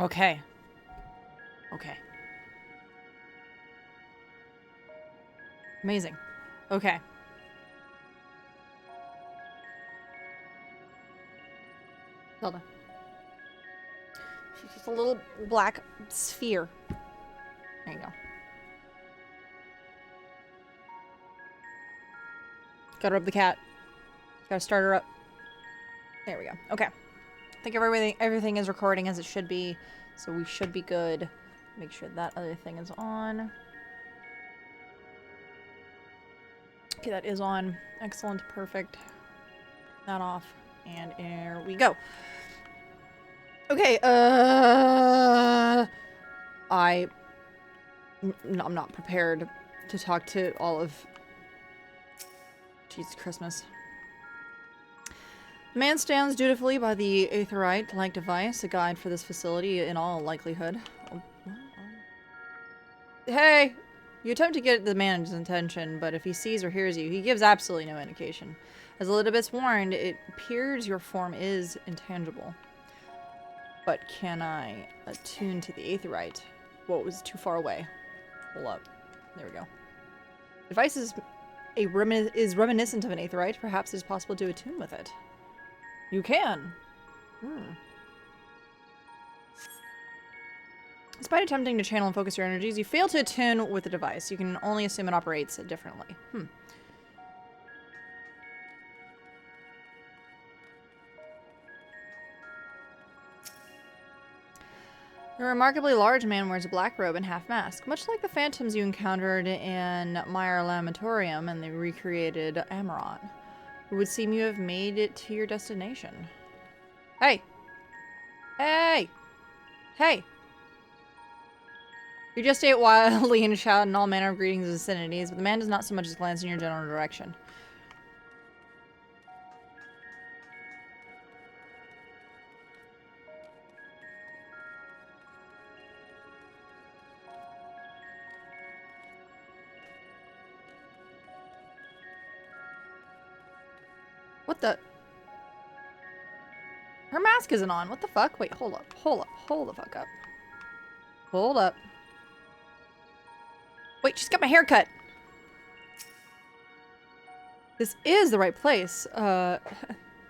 Okay. Okay. Amazing. Okay. Zelda. She's just a little black sphere. There you go. Gotta rub the cat. Gotta start her up. There we go. Okay. I think everything is recording as it should be, so we should be good. Make sure that other thing is on. Okay, that is on. Excellent. Perfect. Turn that off. And here we go. Okay, I'm not prepared to talk to all of... Jesus Christmas. The man stands dutifully by the aetherite-like device, a guide for this facility in all likelihood. Hey! You attempt to get the man's attention, but if he sees or hears you, he gives absolutely no indication. As Elizabeth's warned, it appears your form is intangible. But can I attune to the aetherite? Well, it was too far away. Hold up. There we go. The device is reminiscent of an aetherite. Perhaps it is possible to attune with it. You can. Despite attempting to channel and focus your energies, you fail to attune with the device. You can only assume it operates differently. A remarkably large man wears a black robe and half mask, much like the phantoms you encountered in Meyer Lamatorium and the recreated Amaron. It would seem you have made it to your destination. Hey! Hey! Hey! You just ate wildly and shout in all manner of greetings and vicinities, but the man does not so much as glance in your general direction. What the? Her mask isn't on. What the fuck? Wait, hold up. Hold up. Hold the fuck up. Hold up. Wait, she's got my hair cut. This is the right place.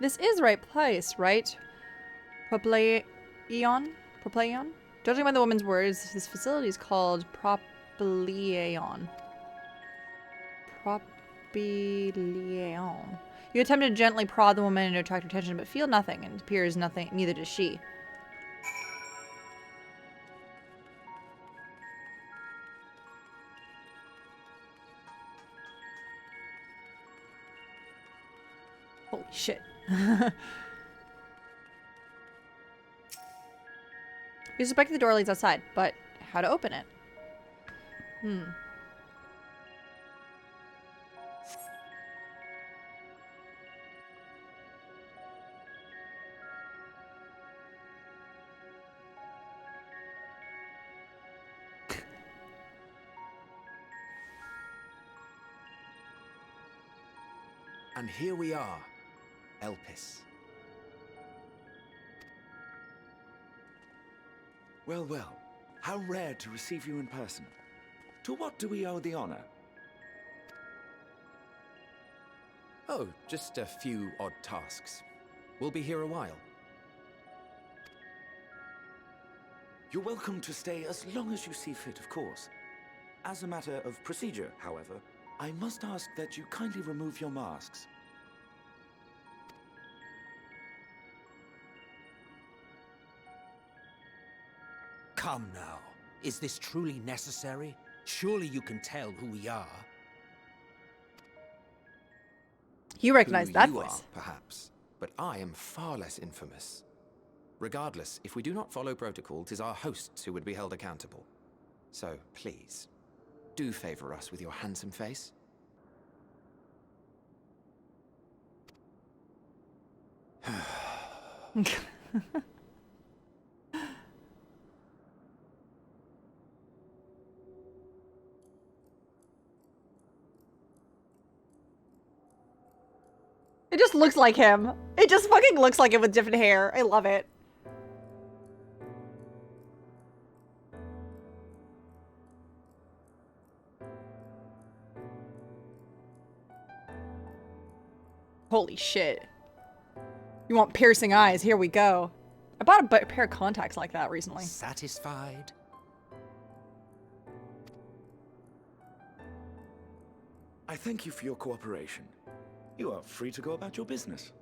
This is the right place, right? Propleion? Propleion? Judging by the woman's words, this facility is called Propleion. Propleion. You attempt to gently prod the woman and to attract her attention, but feel nothing, and it appears nothing, neither does she. Holy shit. You suspect the door leads outside, but how to open it? And here we are, Elpis. Well, well, how rare to receive you in person. To what do we owe the honor? Oh, just a few odd tasks. We'll be here a while. You're welcome to stay as long as you see fit, of course. As a matter of procedure, however, I must ask that you kindly remove your masks. Come now. Is this truly necessary? Surely you can tell who we are. You recognize that You voice. are, perhaps, but I am far less infamous. Regardless, if we do not follow protocol, 'tis our hosts who would be held accountable. So, please, do favor us with your handsome face. It just looks like him. It just fucking looks like him with different hair. I love it. Holy shit. You want piercing eyes? Here we go. I bought a pair of contacts like that recently. Satisfied? I thank you for your cooperation. You are free to go about your business.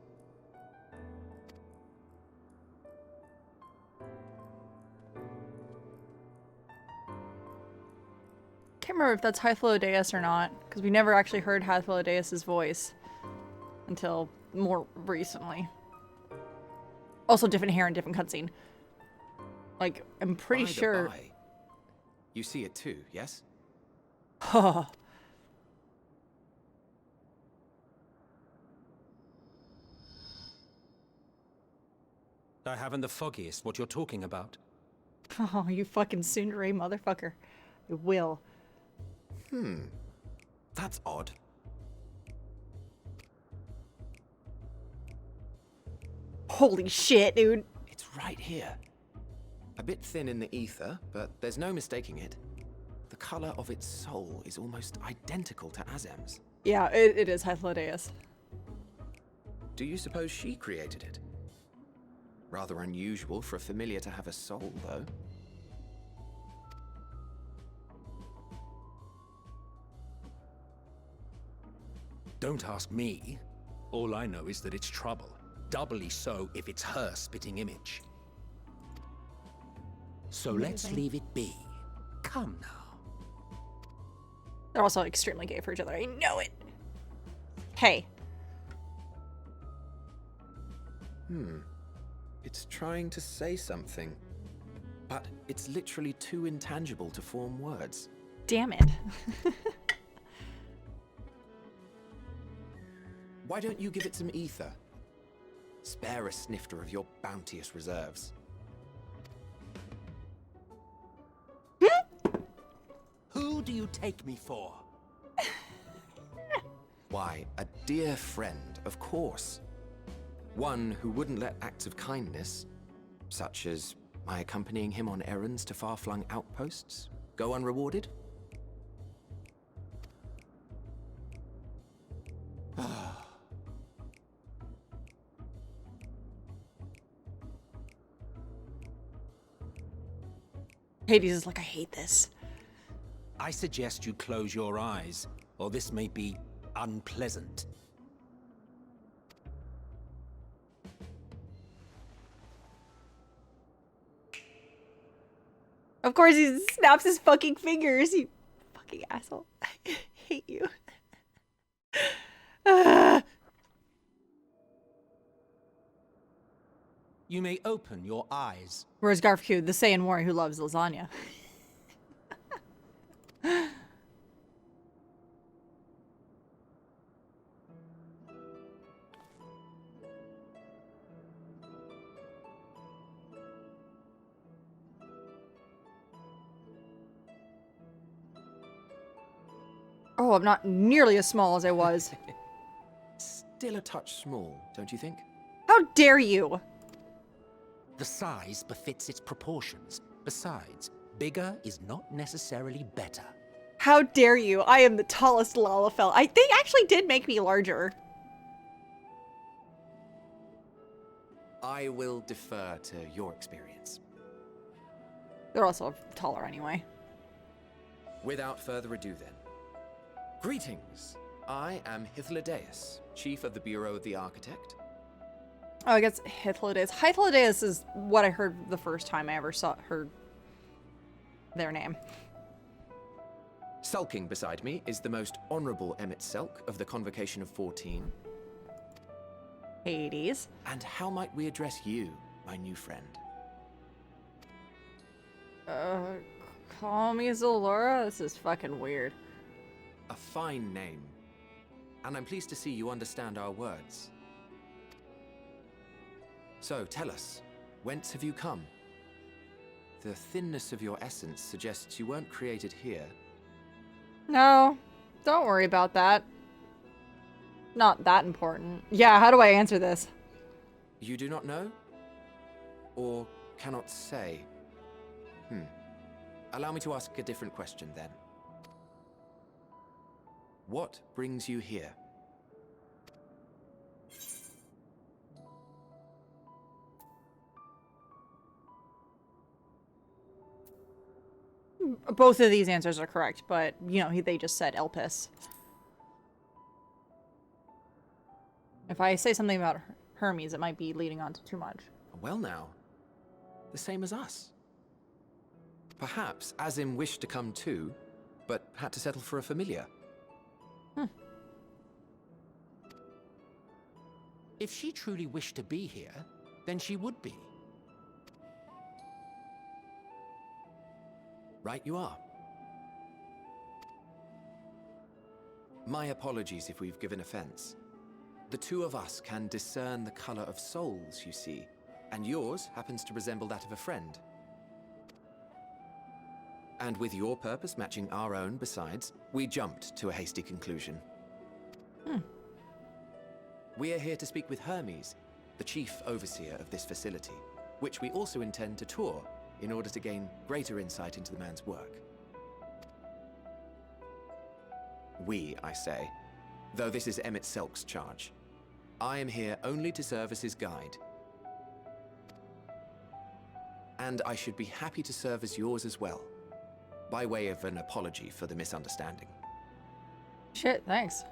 Can't remember if that's Hythlodeus or not, because we never actually heard Hythlodeus' voice until more recently. Also different hair and different cutscene. Like, I'm pretty By the sure... by, you see it too, yes? I haven't the foggiest what you're talking about. Oh, you fucking tsundere motherfucker. I will. That's odd. Holy shit, dude. It's right here. A bit thin in the ether, but there's no mistaking it. The color of its soul is almost identical to Azem's. Yeah, it is Hythlodeus. Do you suppose she created it? Rather unusual for a familiar to have a soul, though. Don't ask me. All I know is that it's trouble. Doubly so if it's her spitting image. So let's leave it be. Come now. They're also extremely gay for each other. I know it. Hey. It's trying to say something, but it's literally too intangible to form words. Damn it. Why don't you give it some ether? Spare a snifter of your bounteous reserves. Who do you take me for? Why, a dear friend, of course. One who wouldn't let acts of kindness, such as my accompanying him on errands to far-flung outposts, go unrewarded. Hades is like, I hate this. I suggest you close your eyes, or this may be unpleasant. Of course he snaps his fucking fingers, you fucking asshole. I hate you. You may open your eyes. Where's Garfku, the Saiyan warrior who loves lasagna? Oh, I'm not nearly as small as I was. Still a touch small, don't you think? How dare you? The size befits its proportions. Besides, bigger is not necessarily better. How dare you? I am the tallest Lalafell. They actually did make me larger. I will defer to your experience. They're also taller anyway. Without further ado then. Greetings. I am Hythlodeus, Chief of the Bureau of the Architect. Oh, I guess Hythlodeus. Hythlodeus is what I heard the first time I ever heard their name. Sulking beside me is the most honorable Emmett Selk of the Convocation of 14. Hades. And how might we address you, my new friend? Call me Zalora? This is fucking weird. A fine name. And I'm pleased to see you understand our words. So, tell us, whence have you come? The thinness of your essence suggests you weren't created here. No, don't worry about that. Not that important. Yeah, how do I answer this? You do not know? Or cannot say? Allow me to ask a different question then. What brings you here? Both of these answers are correct, but, you know, they just said Elpis. If I say something about Hermes, it might be leading on to too much. Well now, the same as us. Perhaps Azim wished to come too, but had to settle for a familiar. If she truly wished to be here, then she would be. Right you are. My apologies if we've given offense. The two of us can discern the color of souls, you see, and yours happens to resemble that of a friend. And with your purpose matching our own besides, we jumped to a hasty conclusion. We are here to speak with Hermes, the chief overseer of this facility, which we also intend to tour in order to gain greater insight into the man's work. We, I say, though this is Emmett Selk's charge. I am here only to serve as his guide. And I should be happy to serve as yours as well, by way of an apology for the misunderstanding. Shit, thanks.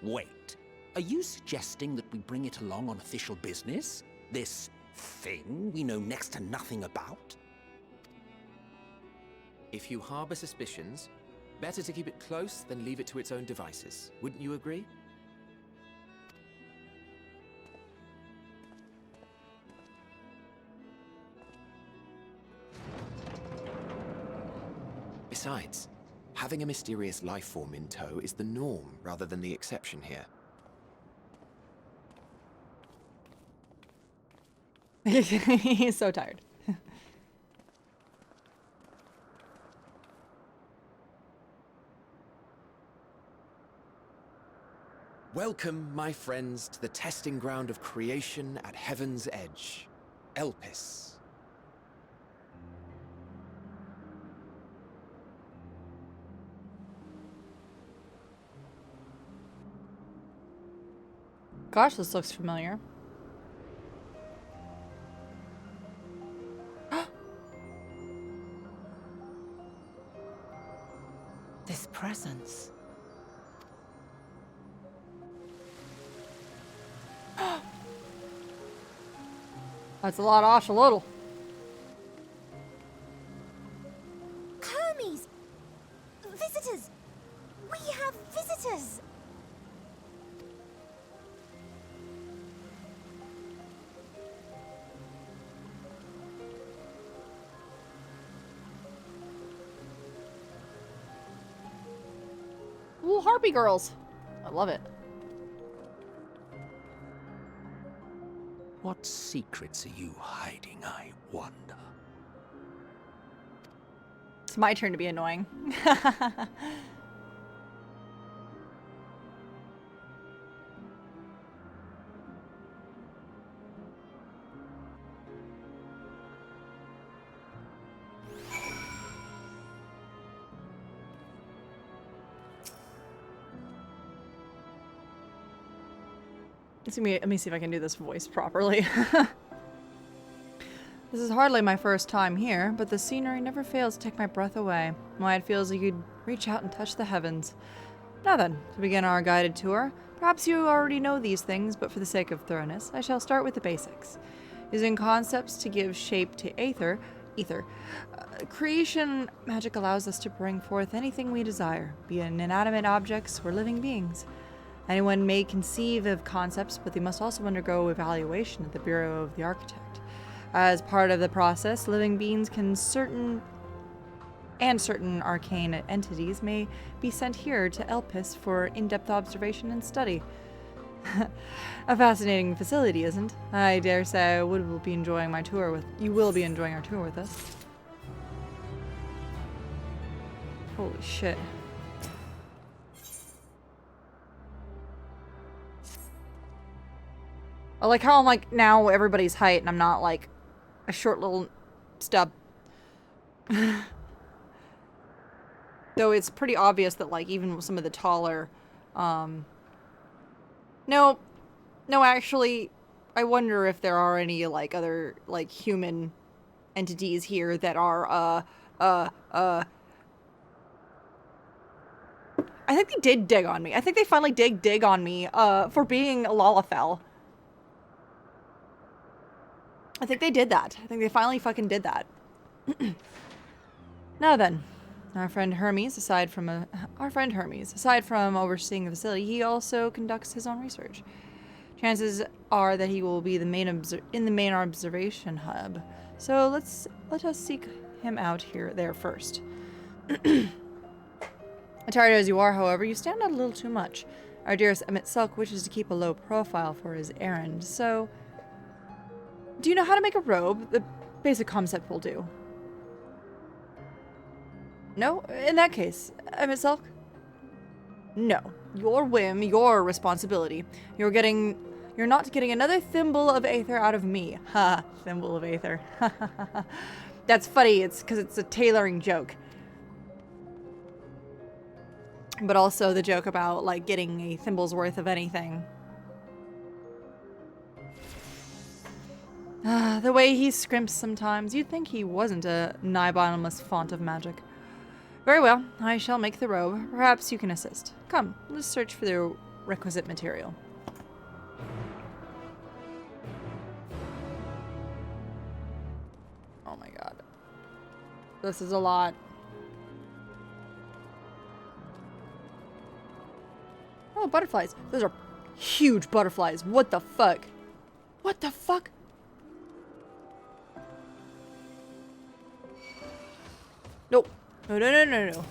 Wait, are you suggesting that we bring it along on official business? This thing we know next to nothing about? If you harbor suspicions, better to keep it close than leave it to its own devices. Wouldn't you agree? Besides, having a mysterious life form in tow is the norm rather than the exception here. He's so tired. Welcome, my friends, to the testing ground of creation at Heaven's Edge, Elpis. Gosh, this looks familiar. This presence. That's a lot of axolotl. Hermes! Visitors! We have visitors! Ooh, harpy girls. I love it. What secrets are you hiding, I wonder? It's my turn to be annoying. Let me see if I can do this voice properly. This is hardly my first time here, but the scenery never fails to take my breath away. Why, it feels like you'd reach out and touch the heavens. Now then, to begin our guided tour, perhaps you already know these things, but for the sake of thoroughness, I shall start with the basics. Using concepts to give shape to ether, creation magic allows us to bring forth anything we desire, be it inanimate objects or living beings. Anyone may conceive of concepts, but they must also undergo evaluation at the Bureau of the Architect. As part of the process, living beings certain arcane entities may be sent here to Elpis for in-depth observation and study. A fascinating facility, isn't? I dare say you will be enjoying our tour with us. Holy shit. I like how I'm like now everybody's height and I'm not like a short little stub. Though it's pretty obvious that like even some of the taller no actually I wonder if there are any like other like human entities here that are, I think they did dig on me. I think they finally did dig on me, for being a Lalafell. I think they did that. I think they finally fucking did that. Now then, our friend Hermes, aside from overseeing the facility, he also conducts his own research. Chances are that he will be in the main observation hub. So let us seek him out there first. Tired as you are, however, you stand out a little too much. Our dearest Emmett Silk wishes to keep a low profile for his errand, so... Do you know how to make a robe? The basic concept will do. No? In that case, Emmett Silk? No. Your whim, your responsibility. You're not getting another thimble of aether out of me. Ha, thimble of aether. That's funny, it's because it's a tailoring joke. But also the joke about, like, getting a thimble's worth of anything. The way he scrimps sometimes, you'd think he wasn't a nigh-bottomless font of magic. Very well, I shall make the robe. Perhaps you can assist. Come, let's search for the requisite material. Oh my god. This is a lot. Oh, butterflies. Those are huge butterflies. What the fuck? What the fuck? Nope. No, no, no, no, no.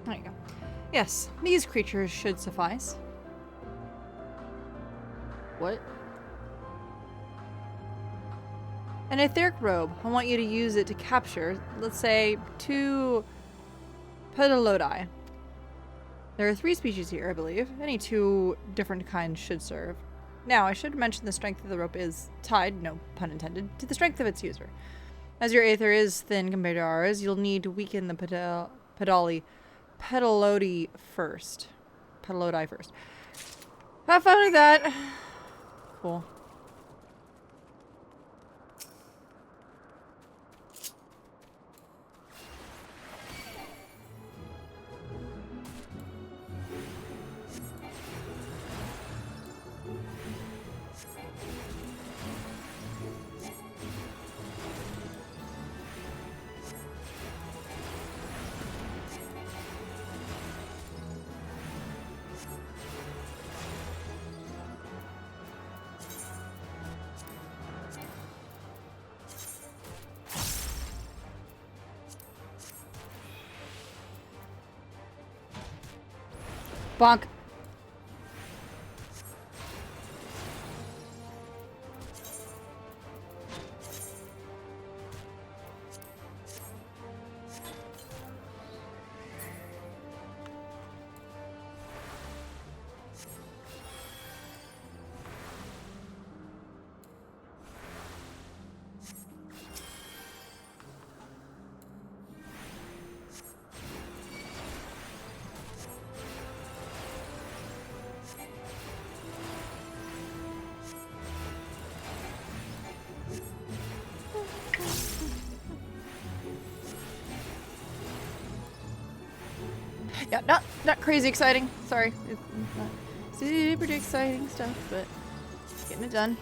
There you go. Yes, these creatures should suffice. What? An etheric robe. I want you to use it to capture, let's say, 2 pedalodi. There are 3 species here, I believe. Any 2 different kinds should serve. Now, I should mention the strength of the rope is tied, no pun intended, to the strength of its user. As your aether is thin compared to ours, you'll need to weaken the pedalodi first. Have fun with that. Cool. Bonk. Yeah, not crazy exciting. Sorry. It's Super exciting stuff, but getting it done.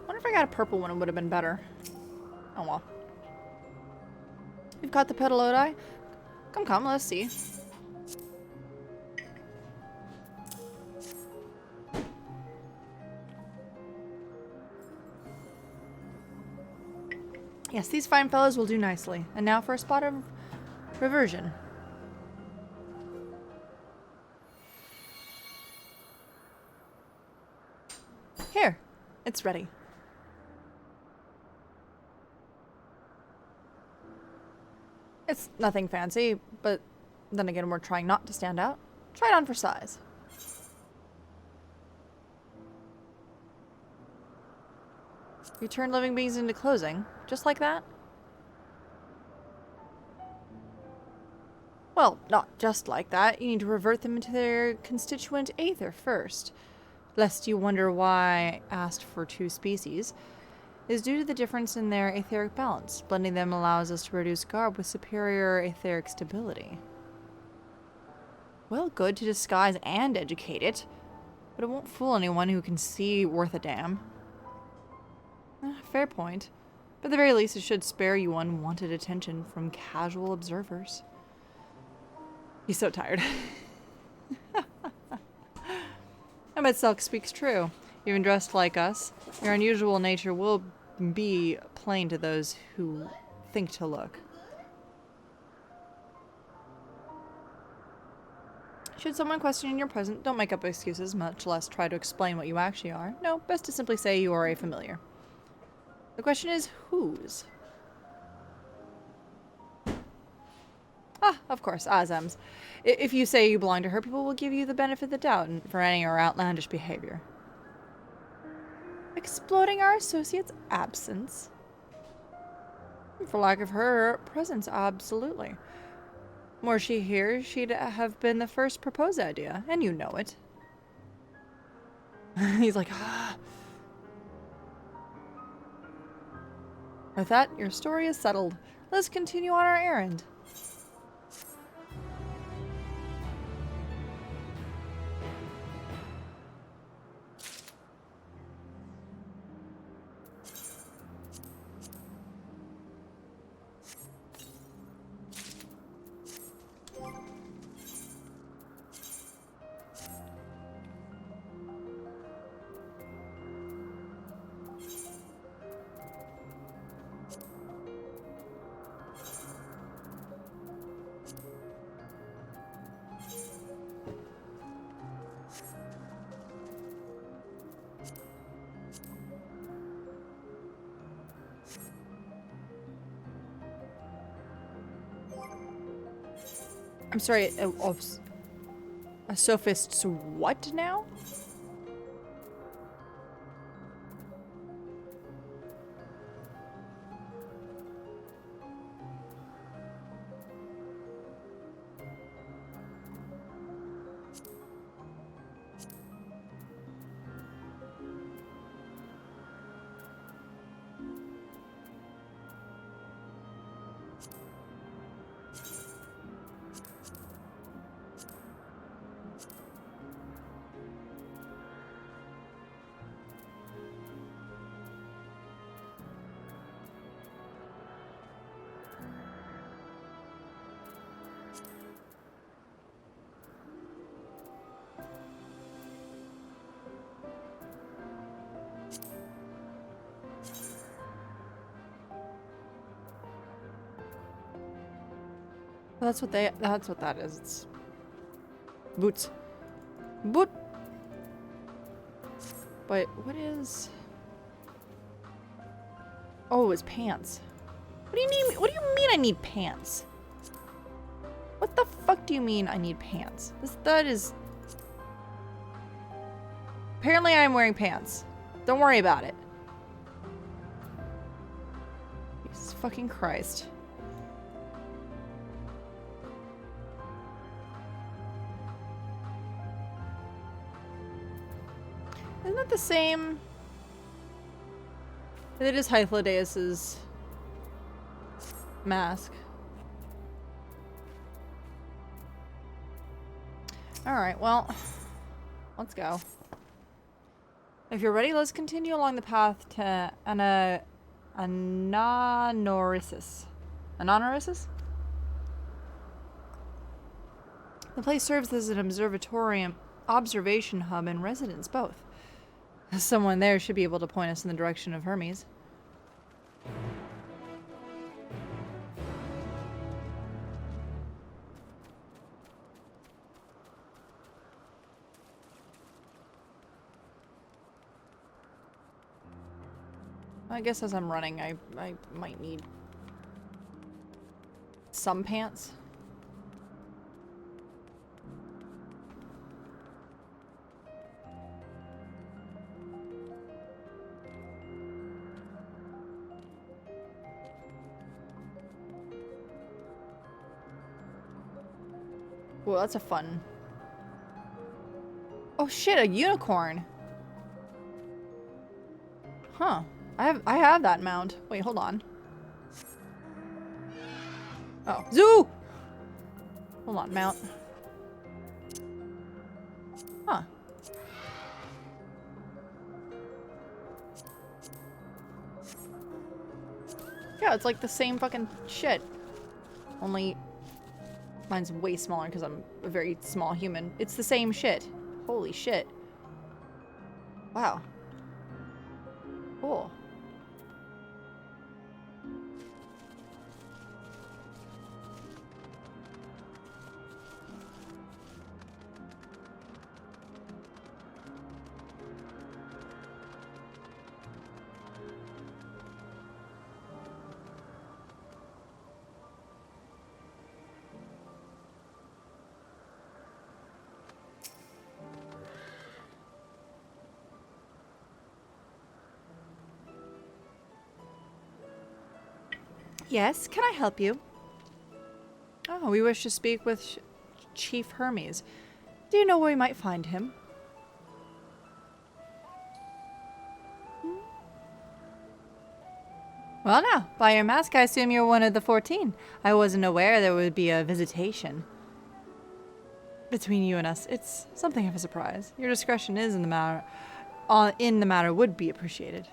Wonder if I got a purple one, it would have been better. Oh well. You've got the Petalodi? Come, let's see. Yes, these fine fellows will do nicely. And now for a spot of reversion. Here, it's ready. It's nothing fancy, but then again, we're trying not to stand out. Try it on for size. You turn living beings into clothing, just like that? Well, not just like that. You need to revert them into their constituent aether first. Lest you wonder why I asked for 2 species, is due to the difference in their etheric balance. Blending them allows us to produce garb with superior etheric stability. Well, good to disguise and educate it, but it won't fool anyone who can see worth a damn. Fair point. But at the very least, it should spare you unwanted attention from casual observers. He's so tired. I bet Selk speaks true. Even dressed like us, your unusual nature will be plain to those who think to look. Should someone question your presence, don't make up excuses, much less try to explain what you actually are. No, best to simply say you are a familiar. The question is, whose? Ah, of course, Azem's. If you say you belong to her, people will give you the benefit of the doubt for any of her outlandish behavior. Exploding our associate's absence? For lack of her presence, absolutely. Were she here, she'd have been the first proposed idea, and you know it. He's like, ah. With that, your story is settled. Let's continue on our errand. I'm sorry, a sophist's what now? Well, that's what that is. It's boots. Boot. But what is? Oh, it's pants. What do you mean? What do you mean I need pants? What the fuck do you mean I need pants? That is. Apparently I'm wearing pants. Don't worry about it. Jesus fucking Christ. Isn't that the same? It is Hythlodaeus's mask. Alright, well, let's go. If you're ready, let's continue along the path to Anonorisis. Anonorisis? The place serves as an observation hub, and residence both. Someone there should be able to point us in the direction of Hermes. I guess as I'm running, I might need some pants. Well, that's a fun. Oh shit, a unicorn. Huh. I have that mount. Wait, hold on. Oh. Zoo! Hold on, mount. Huh. Yeah, it's like the same fucking shit. Only mine's way smaller because I'm a very small human. It's the same shit. Holy shit. Wow. Cool. Yes, can I help you? Oh, we wish to speak with Chief Hermes. Do you know where we might find him? Well now, by your mask I assume you're one of the 14. I wasn't aware there would be a visitation. Between you and us, it's something of a surprise. Your discretion is in the matter would be appreciated.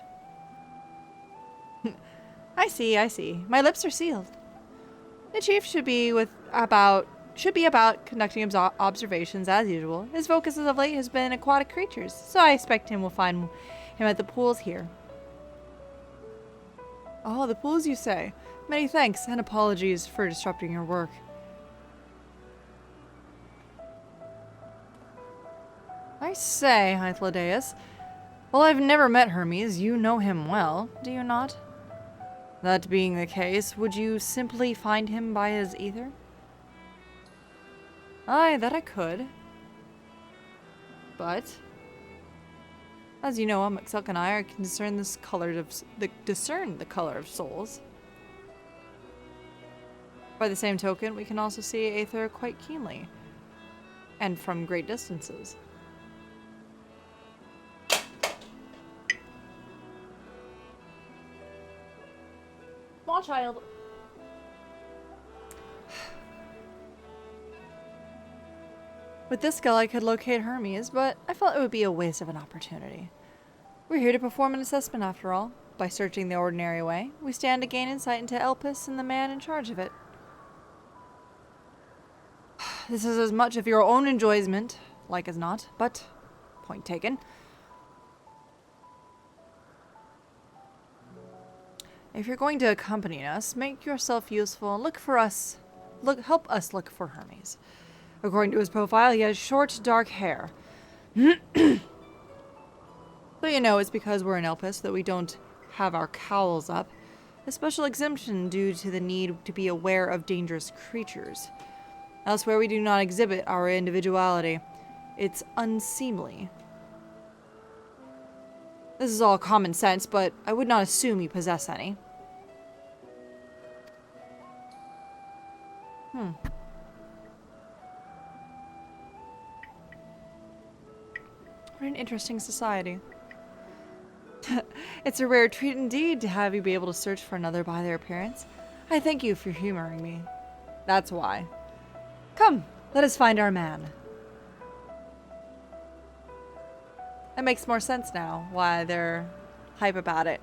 I see, I see. My lips are sealed. The chief should be about conducting observations as usual. His focus as of late has been aquatic creatures, so I expect we'll find him at the pools here. Oh, the pools you say. Many thanks and apologies for disrupting your work. I say, Hythlodaeus. Well, I've never met Hermes. You know him well, do you not? That being the case, would you simply find him by his ether? Aye, that I could. But, as you know, Amixelk and I can discern the color of souls. By the same token, we can also see aether quite keenly, and from great distances. Small child. With this skill I could locate Hermes, but I felt it would be a waste of an opportunity. We're here to perform an assessment after all. By searching the ordinary way, we stand to gain insight into Elpis and the man in charge of it. This is as much of your own enjoyment, like as not, but point taken. If you're going to accompany us, make yourself useful and help us look for Hermes. According to his profile, he has short, dark hair. So you know it's because we're in Elpis that we don't have our cowls up. A special exemption due to the need to be aware of dangerous creatures. Elsewhere we do not exhibit our individuality. It's unseemly. This is all common sense, but I would not assume you possess any. What an interesting society. It's a rare treat indeed to have you be able to search for another by their appearance. I thank you for humoring me. That's why. Come, let us find our man. That makes more sense now, why they're hype about it.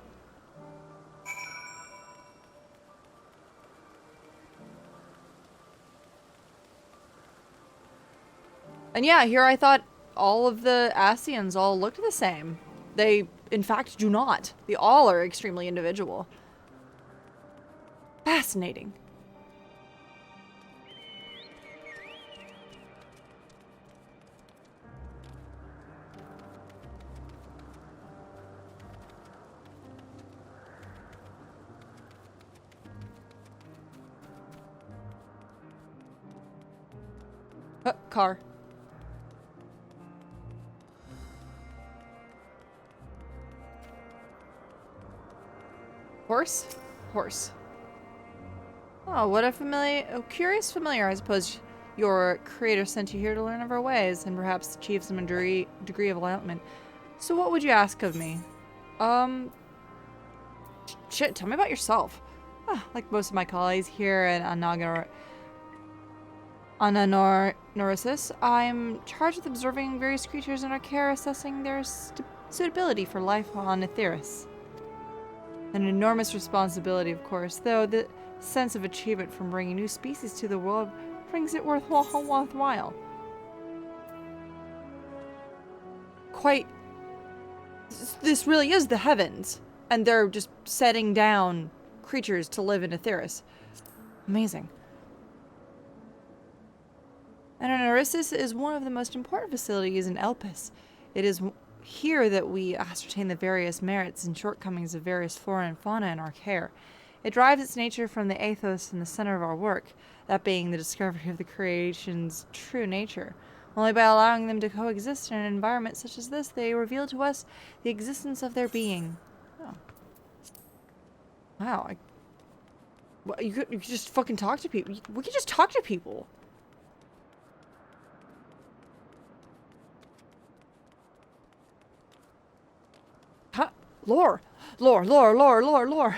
And yeah, here I thought all of the Asians all looked the same. They, in fact, do not. They all are extremely individual. Fascinating. Car. Horse? Horse. Oh, what a curious familiar. I suppose your creator sent you here to learn of our ways and perhaps achieve some degree of enlightenment. So what would you ask of me? Shit, tell me about yourself. Like most of my colleagues here at Ananorisis, I'm charged with observing various creatures in our care, assessing their suitability for life on Etheris. An enormous responsibility, of course, though the sense of achievement from bringing new species to the world brings it worthwhile. Quite. This really is the heavens, and they're just setting down creatures to live in Etheris. Amazing. Ananorisis is one of the most important facilities in Elpis. It is here that we ascertain the various merits and shortcomings of various flora and fauna in our care. It derives its nature from the ethos in the center of our work, that being the discovery of the creation's true nature. Only by allowing them to coexist in an environment such as this, they reveal to us the existence of their being. Oh. Wow. You could just fucking talk to people. We could just talk to people. Huh? Lore. Lore.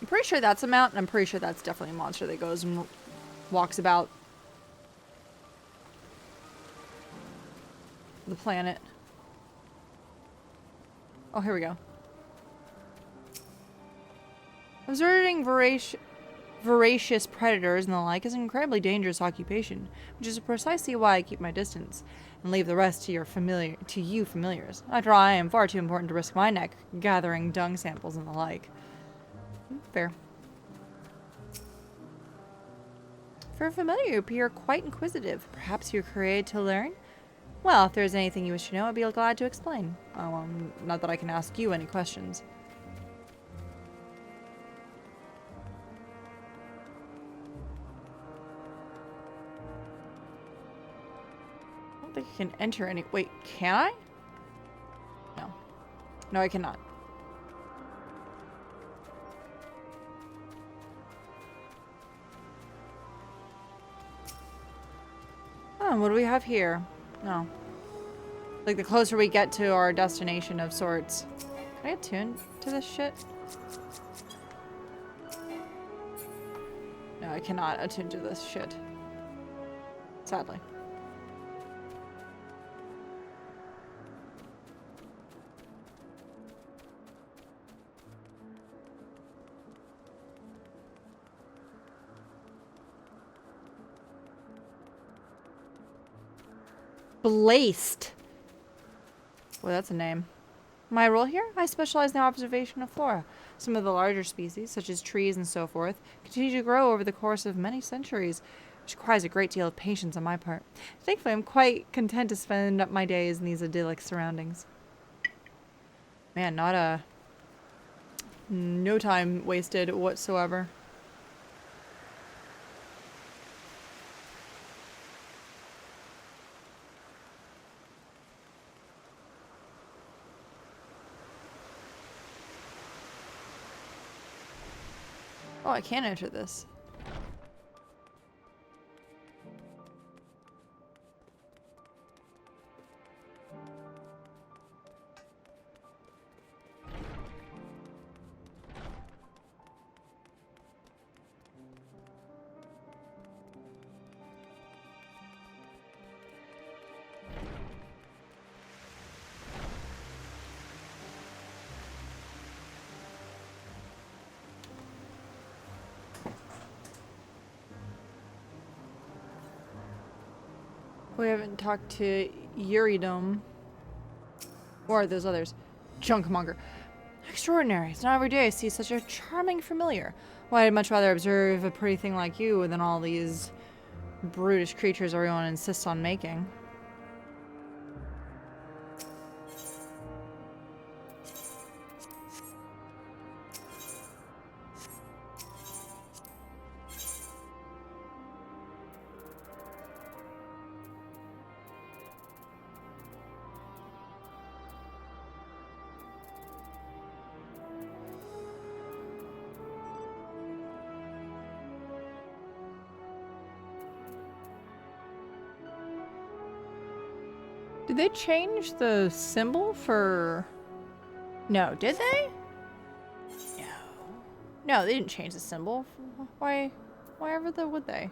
I'm pretty sure that's a mount, and I'm pretty sure that's definitely a monster that goes and walks about the planet. Oh, here we go. Observing voracious predators and the like is an incredibly dangerous occupation, which is precisely why I keep my distance and leave the rest to you familiars. After all, I am far too important to risk my neck gathering dung samples and the like. Fair. For a familiar, you appear quite inquisitive. Perhaps you're created to learn? Well, if there's anything you wish to know, I'd be glad to explain. Oh, not that I can ask you any questions. I don't think I can enter any... Wait, can I? No. No, I cannot. Oh, what do we have here? No. Like, the closer we get to our destination of sorts. Can I attune to this shit? No, I cannot attune to this shit. Sadly. Blaced. Well, that's a name. My role here? I specialize in the observation of flora. Some of the larger species, such as trees and so forth, continue to grow over the course of many centuries, which requires a great deal of patience on my part. Thankfully, I'm quite content to spend my days in these idyllic surroundings. Man, no time wasted whatsoever. Oh, I can't enter this. We haven't talked to Yuridome. Or those others. Junkmonger. Extraordinary. It's not every day I see such a charming familiar. Why, I'd much rather observe a pretty thing like you than all these brutish creatures everyone insists on making. Did they change the symbol for... No, did they? No. No, they didn't change the symbol. Why ever would they?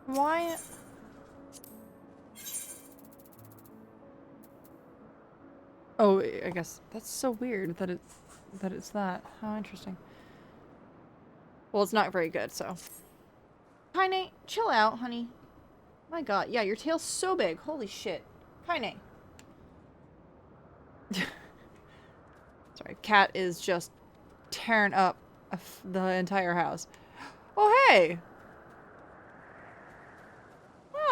Why? Oh, I guess that's so weird that it's that. How interesting. Well, it's not very good, so. Kaine, chill out, honey. My god, yeah, your tail's so big. Holy shit. Kaine. Sorry, cat is just tearing up the entire house. Oh, hey!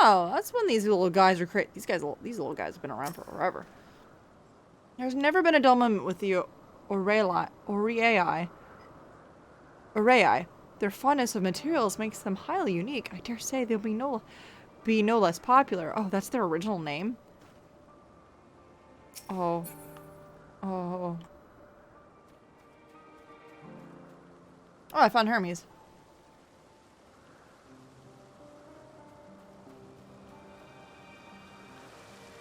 Oh, that's when these little guys are crazy. These little guys have been around for forever. There's never been a dull moment with the Aureae. Their fondness of materials makes them highly unique. I dare say they'll be no less popular. Oh, that's their original name? Oh. Oh. Oh, I found Hermes.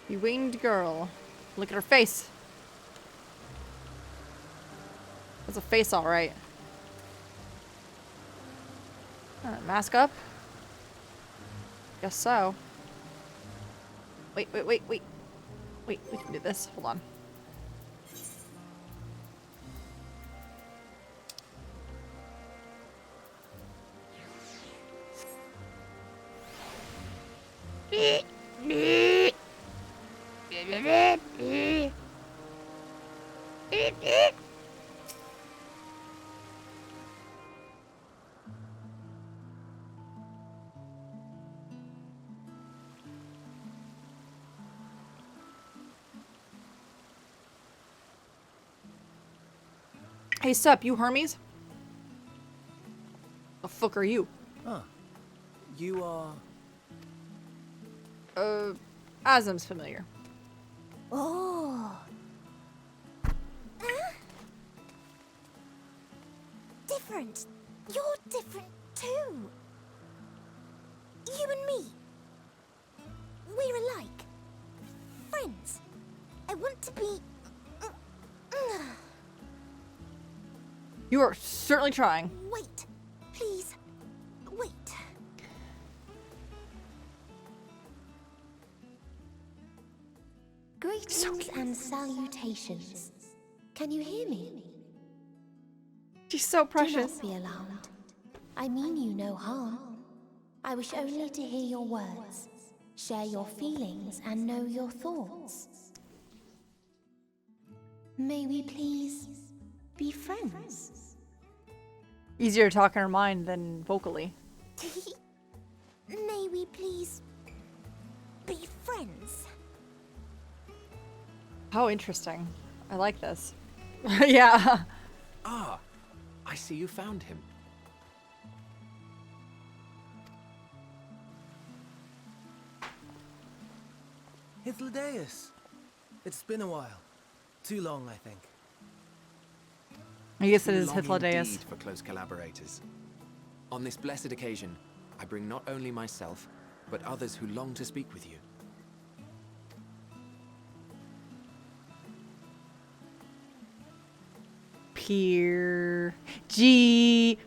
The winged girl. Look at her face. That's a face, all right. Mask up? Guess so. Wait. Wait, we can do this. Hold on. Hey, sup, you Hermes? The fuck are you? Huh. You are... Azim's familiar. Oh. Different. You're different too. You and me. We're alike. Friends. I want to be... You are certainly trying. Wait. Please. Wait. Greetings and salutations. Can you hear me? She's so Do precious. not be alarmed. I mean you no harm. I wish only to hear your words, share your feelings, and know your thoughts. May we please be friends? Easier to talk in her mind than vocally. May we please be friends? How interesting. I like this. Yeah. Ah, I see you found him. Hythlodaeus. It's been a while. Too long, I think. I guess it Too is long Hythlodaeus. indeed for close collaborators. On this blessed occasion, I bring not only myself, but others who long to speak with you. Pier G.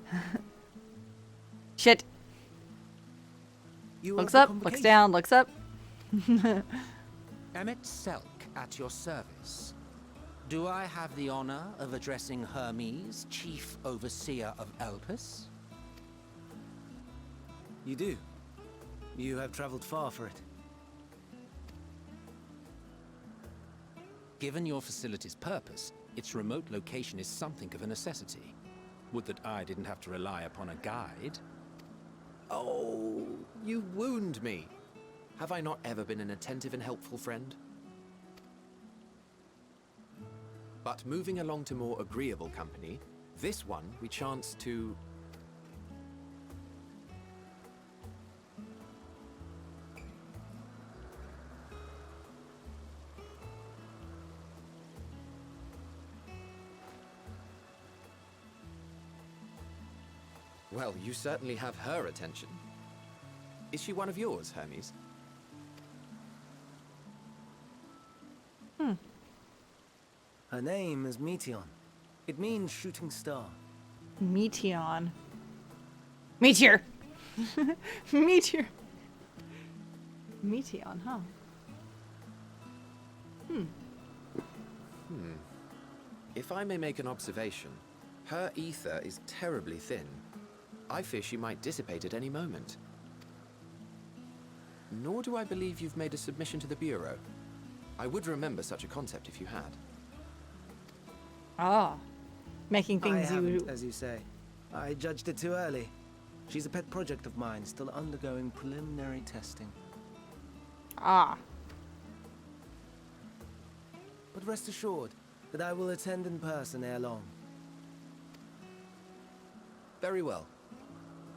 Shit. You Looks of the up, looks convocation? down, looks up. Emmet Selk at your service. Do I have the honor of addressing Hermes, Chief Overseer of Elpis? You do. You have traveled far for it. Given your facility's purpose, its remote location is something of a necessity. Would that I didn't have to rely upon a guide. Oh, you wound me. Have I not ever been an attentive and helpful friend? But moving along to more agreeable company, this one we chance to... Well, you certainly have her attention. Is she one of yours, Hermes? Her name is Meteon. It means shooting star. Meteon. Meteor. Meteor. Meteon, huh? If I may make an observation, her ether is terribly thin. I fear she might dissipate at any moment. Nor do I believe you've made a submission to the Bureau. I would remember such a concept if you had. Ah. Making I things haven't, you... as you say. I judged it too early. She's a pet project of mine, still undergoing preliminary testing. Ah. But rest assured that I will attend in person ere long. Very well.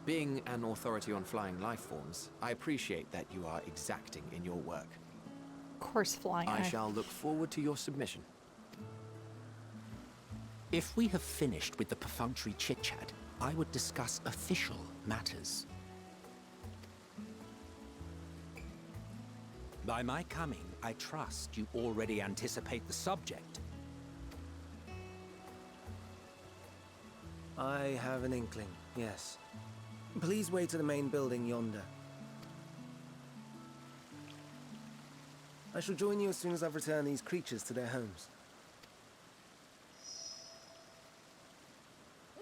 Being an authority on flying life forms, I appreciate that you are exacting in your work. Of course, flying. I shall look forward to your submission. If we have finished with the perfunctory chit-chat, I would discuss official matters. By my coming, I trust you already anticipate the subject. I have an inkling, yes. Please wait to the main building yonder. I shall join you as soon as I've returned these creatures to their homes.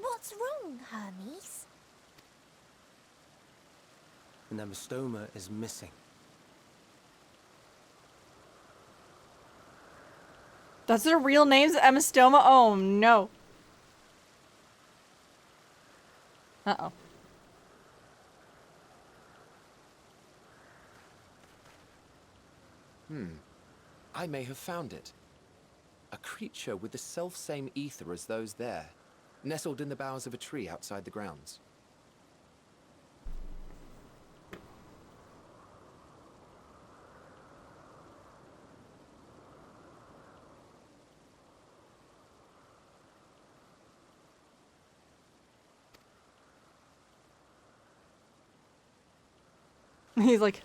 What's wrong, Hermes? The Nemestoma is missing. That's their real names? Emistoma? Oh, no. Uh-oh. I may have found it. A creature with the self-same ether as those there, nestled in the boughs of a tree outside the grounds. He's like,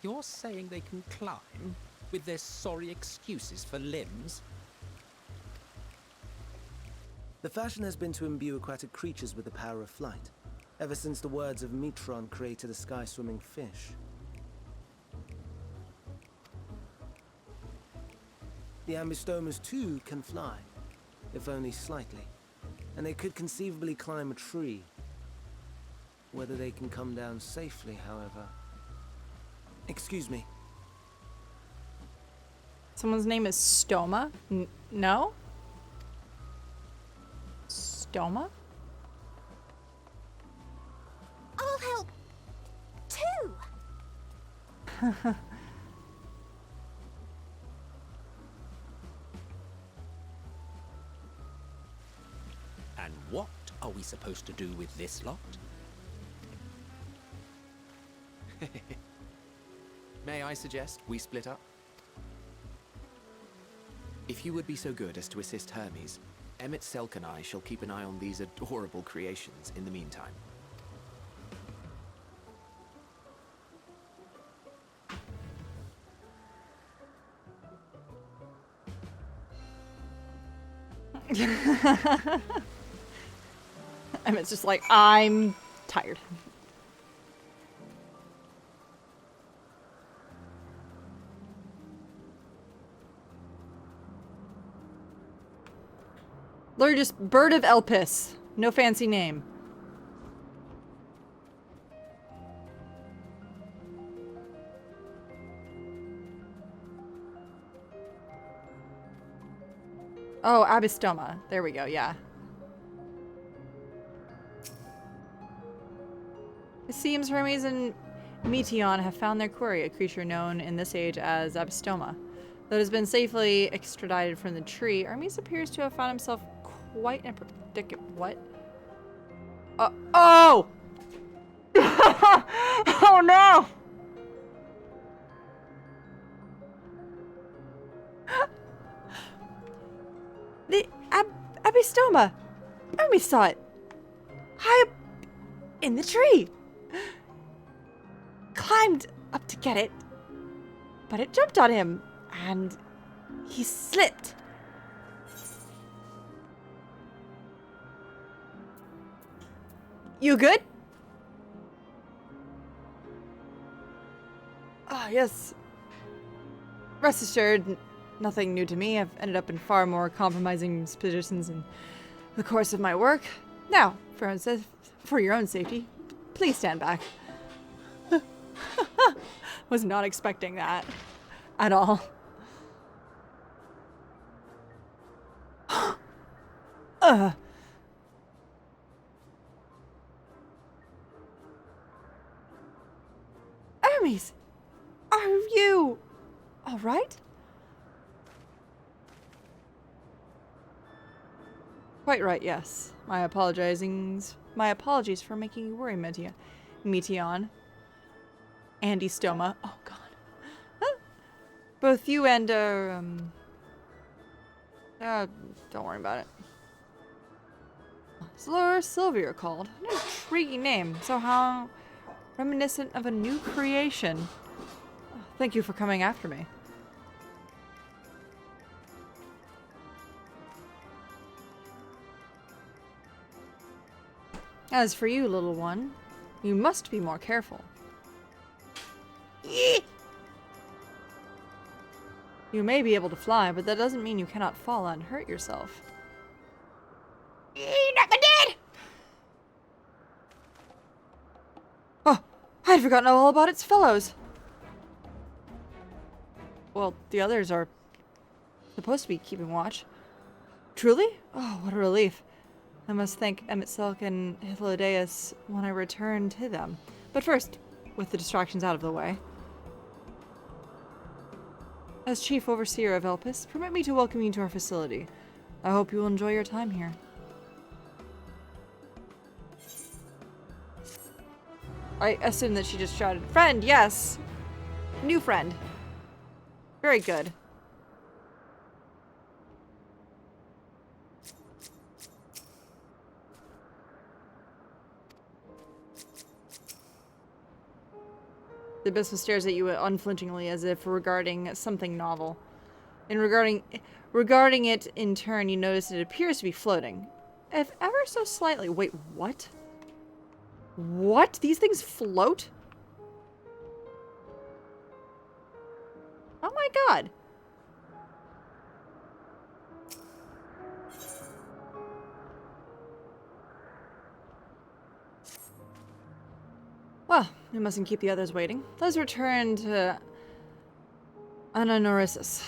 You're saying they can climb with their sorry excuses for limbs? The fashion has been to imbue aquatic creatures with the power of flight, ever since the words of Metron created a sky-swimming fish. The Ambistomas too can fly, if only slightly, and they could conceivably climb a tree. Whether they can come down safely, however... Excuse me. someone's name is Stoma? No? Stoma? I'll help too. And what are we supposed to do with this lot? May I suggest we split up? If you would be so good as to assist Hermes, Emmett Selk and I shall keep an eye on these adorable creations in the meantime. Emmett's just like, I'm tired. They're just Bird of Elpis. No fancy name. Oh, Abystoma. There we go, yeah. It seems Hermes and Meteon have found their quarry, a creature known in this age as Abystoma. Though it has been safely extradited from the tree, Hermes appears to have found himself quite in a predicament. What? Oh! Oh no! The Abystoma! Hermes saw it! High up in the tree! Climbed up to get it, but it jumped on him, and he slipped. You good? Ah, yes. Rest assured, nothing new to me. I've ended up in far more compromising positions in the course of my work. Now, for your own safety, please stand back. Was not expecting that at all. Hermes, are you all right? Quite right, yes. My apologies for making you worry, Meteon. Andy Stoma. Oh god. Both you and don't worry about it. Slur Sylvia called. An intriguing name. Somehow reminiscent of a new creation. Thank you for coming after me. As for you, little one, you must be more careful. You may be able to fly, but that doesn't mean you cannot fall and hurt yourself. Not my dad! Oh, I'd forgotten all about its fellows. Well, the others are supposed to be keeping watch. Truly? Oh, what a relief. I must thank Emmett Silk and Hythlodaeus when I return to them. But first, with the distractions out of the way. As Chief Overseer of Elpis, permit me to welcome you to our facility. I hope you will enjoy your time here. I assume that she just shouted, "Friend, yes! New friend." Very good. The Abyssal stares at you unflinchingly as if regarding something novel. And regarding it in turn, you notice it appears to be floating. If ever so slightly. Wait, what? What? These things float? Oh my god. Well, we mustn't keep the others waiting. Let's return to Ananorissus.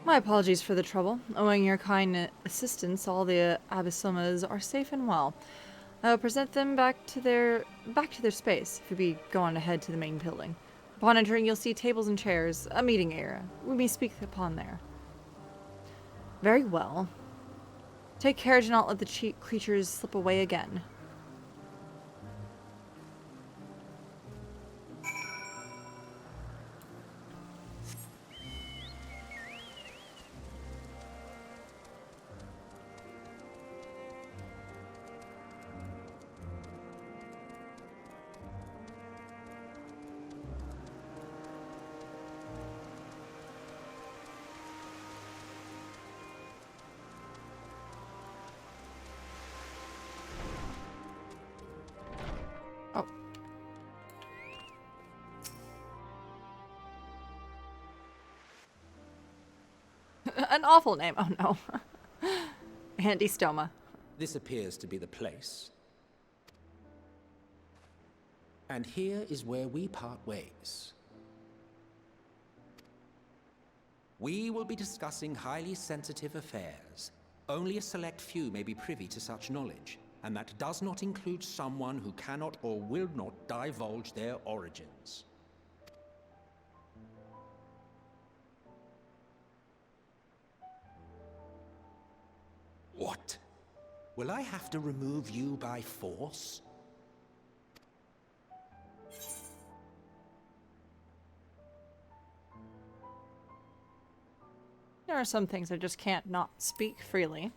My apologies for the trouble. Owing your kind assistance, all the Abyssomas are safe and well. I will present them back to their space, if we go on ahead to the main building. Upon entering, you'll see tables and chairs, a meeting area. We may speak upon there. Very well. Take care to not let the creatures slip away again. Oh. An awful name. Oh no. Andy Stoma. This appears to be the place. And here is where we part ways. We will be discussing highly sensitive affairs. Only a select few may be privy to such knowledge, and that does not include someone who cannot or will not divulge their origins. What? Will I have to remove you by force? There are some things I just can't not speak freely.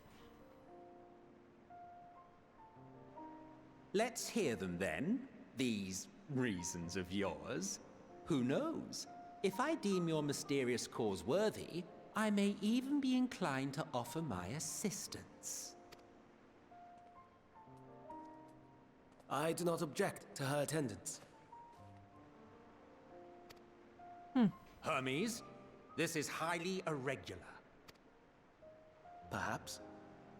Let's hear them then, these reasons of yours. Who knows? If I deem your mysterious cause worthy, I may even be inclined to offer my assistance. I do not object to her attendance. Hermes, this is highly irregular. Perhaps,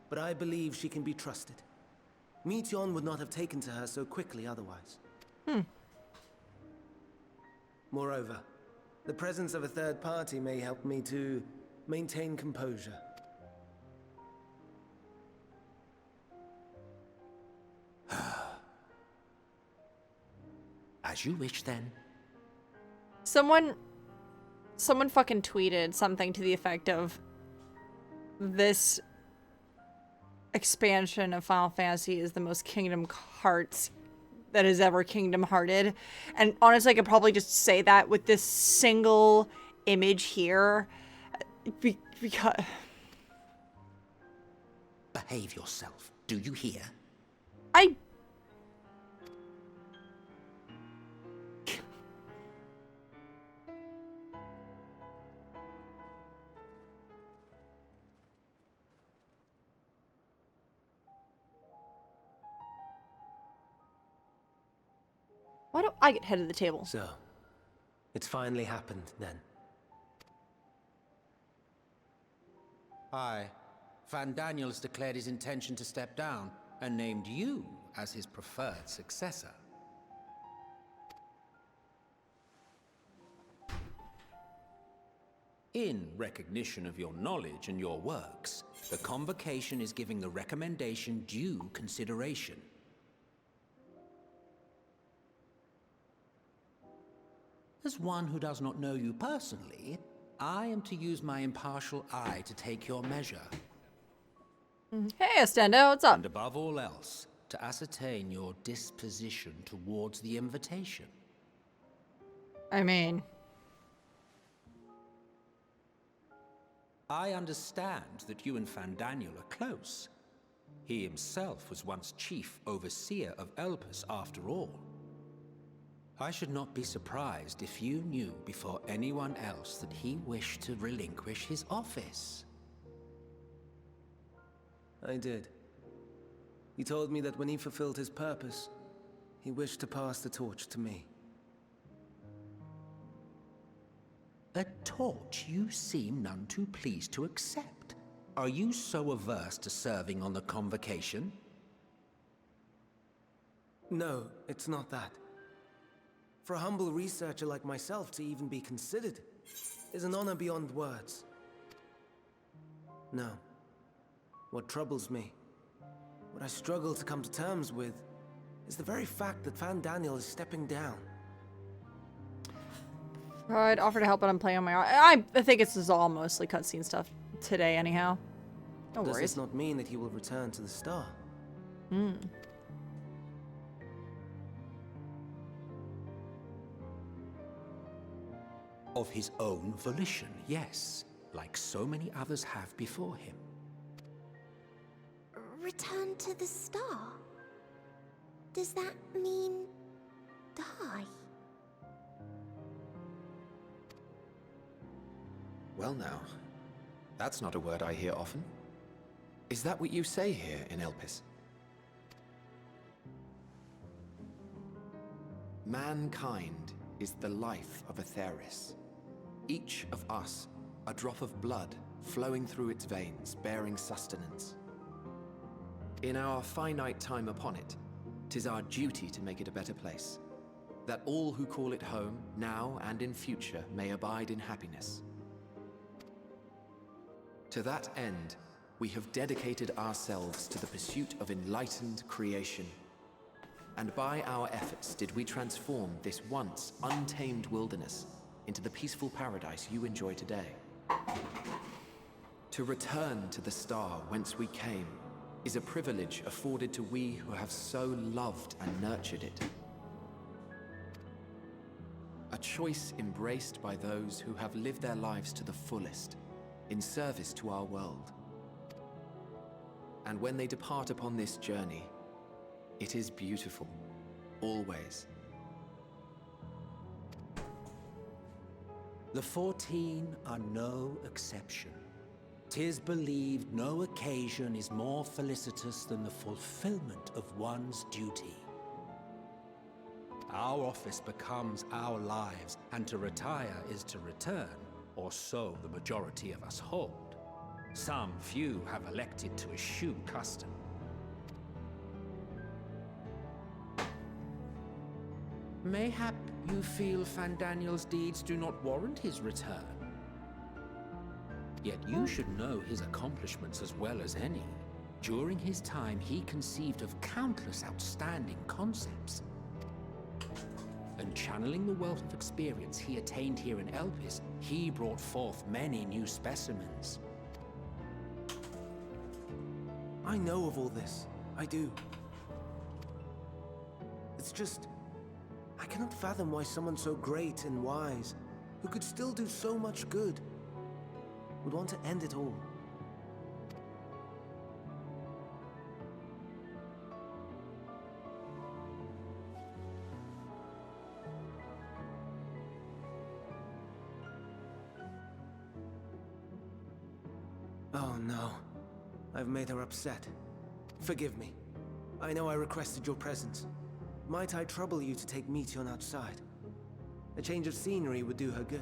but I believe she can be trusted. Meteon would not have taken to her so quickly otherwise. Moreover, the presence of a third party may help me to maintain composure. As you wish, then. Someone fucking tweeted something to the effect of this expansion of Final Fantasy is the most Kingdom Hearts that is ever Kingdom Hearted. And honestly, I could probably just say that with this single image here. Because... Behave yourself. Do you hear? Why don't I get head of the table? So, it's finally happened then. Aye. Van Daniels declared his intention to step down and named you as his preferred successor. In recognition of your knowledge and your works, the Convocation is giving the recommendation due consideration. As one who does not know you personally, I am to use my impartial eye to take your measure. Hey, Estendo, what's up? And above all else, to ascertain your disposition towards the invitation. I mean... I understand that you and Fandaniel are close. He himself was once chief overseer of Elpis after all. I should not be surprised if you knew before anyone else that he wished to relinquish his office. I did. He told me that when he fulfilled his purpose, he wished to pass the torch to me. A torch you seem none too pleased to accept. Are you so averse to serving on the Convocation? No, it's not that. For a humble researcher like myself to even be considered is an honor beyond words. No. What troubles me, what I struggle to come to terms with, is the very fact that Fandaniel is stepping down. I'd offer to help, but I'm playing on my own. I think this is all mostly cutscene stuff today, anyhow. No Does worries. this not mean that he will return to the star? Of his own volition, yes, like so many others have before him. Return to the star? Does that mean die? Well now, that's not a word I hear often. Is that what you say here in Elpis? Mankind is the life of Atheris. Each of us, a drop of blood flowing through its veins, bearing sustenance. In our finite time upon it, 'tis our duty to make it a better place, that all who call it home, now and in future, may abide in happiness. To that end, we have dedicated ourselves to the pursuit of enlightened creation. And by our efforts did we transform this once untamed wilderness into the peaceful paradise you enjoy today. To return to the star whence we came is a privilege afforded to we who have so loved and nurtured it. A choice embraced by those who have lived their lives to the fullest, in service to our world. And when they depart upon this journey, it is beautiful, always. The 14 are no exception. 'Tis believed no occasion is more felicitous than the fulfillment of one's duty. Our office becomes our lives, and to retire is to return, or so the majority of us hold. Some few have elected to eschew custom. Mayhap you feel Fandaniel's deeds do not warrant his return. Yet you should know his accomplishments as well as any. During his time, he conceived of countless outstanding concepts. And channeling the wealth of experience he attained here in Elpis, he brought forth many new specimens. I know of all this. I do. It's just, I cannot fathom why someone so great and wise, who could still do so much good, would want to end it all. Oh no. I've made her upset. Forgive me. I know I requested your presence. Might I trouble you to take Meteon outside? A change of scenery would do her good.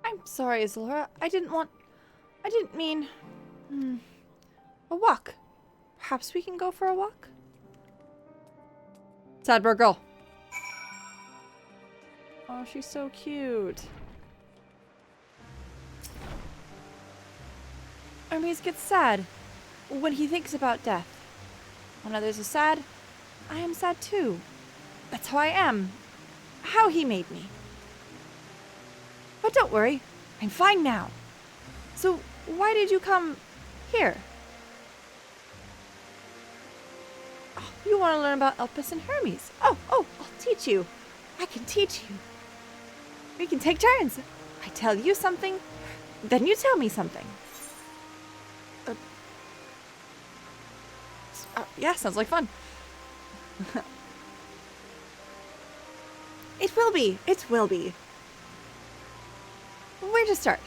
I'm sorry, Isilra. I didn't mean... A walk. Perhaps we can go for a walk? Sad bird girl. Oh, she's so cute. Hermes gets sad when he thinks about death. When others are sad, I am sad too. That's how I am. How he made me. But don't worry, I'm fine now. So, why did you come here? Oh, you want to learn about Elpis and Hermes. Oh, I'll teach you. I can teach you. We can take turns. I tell you something, then you tell me something. Yeah, sounds like fun. It will be. Where to start?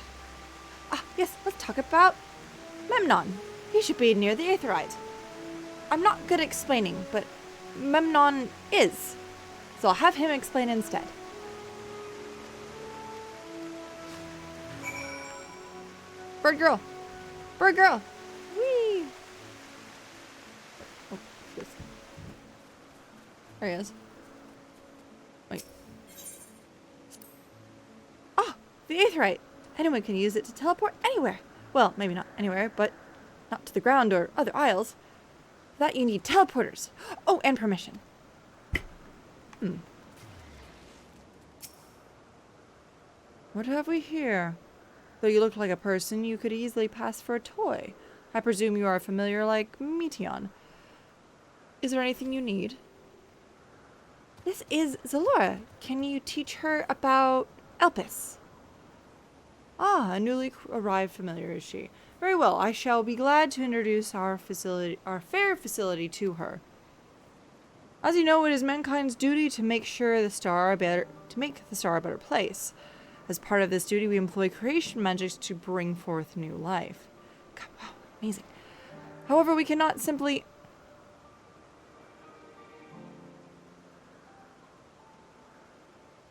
Yes, let's talk about Memnon. He should be near the Aetheryte. I'm not good at explaining, but Memnon is. So I'll have him explain instead. Bird girl! Bird girl! Whee! Oh, yes. There he is. Wait. Ah! The aetheryte! Anyone can use it to teleport anywhere. Well, maybe not anywhere, but not to the ground or other isles. For that you need teleporters. Oh, and permission. What have we here? Though you look like a person, you could easily pass for a toy. I presume you are familiar like Meteon. Is there anything you need? This is Zalora. Can you teach her about Elpis? Ah, a newly arrived familiar is she. Very well, I shall be glad to introduce our fair facility to her. As you know, it is mankind's duty to make the star a better place. As part of this duty, we employ creation magics to bring forth new life. God, wow, amazing. However, we cannot simply...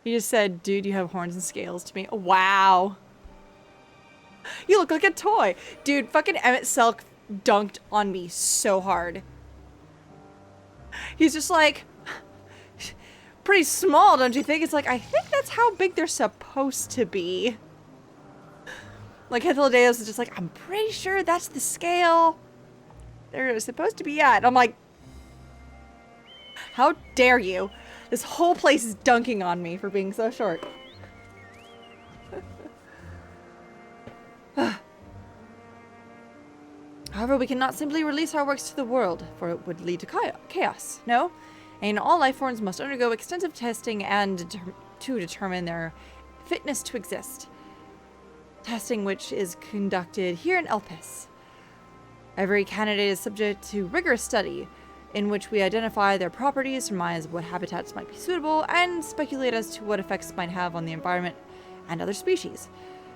He just said, dude, you have horns and scales to me. Oh, wow. You look like a toy. Dude, fucking Emmett Selk dunked on me so hard. He's just like... pretty small, don't you think? It's like, I think that's how big they're supposed to be. Like, Hythlodaeus is just like, I'm pretty sure that's the scale they're supposed to be at. And I'm like, how dare you? This whole place is dunking on me for being so short. However, we cannot simply release our works to the world, for it would lead to chaos, no? And all life forms must undergo extensive testing to determine their fitness to exist. Testing which is conducted here in Elpis. Every candidate is subject to rigorous study, in which we identify their properties, surmise what habitats might be suitable, and speculate as to what effects might have on the environment and other species.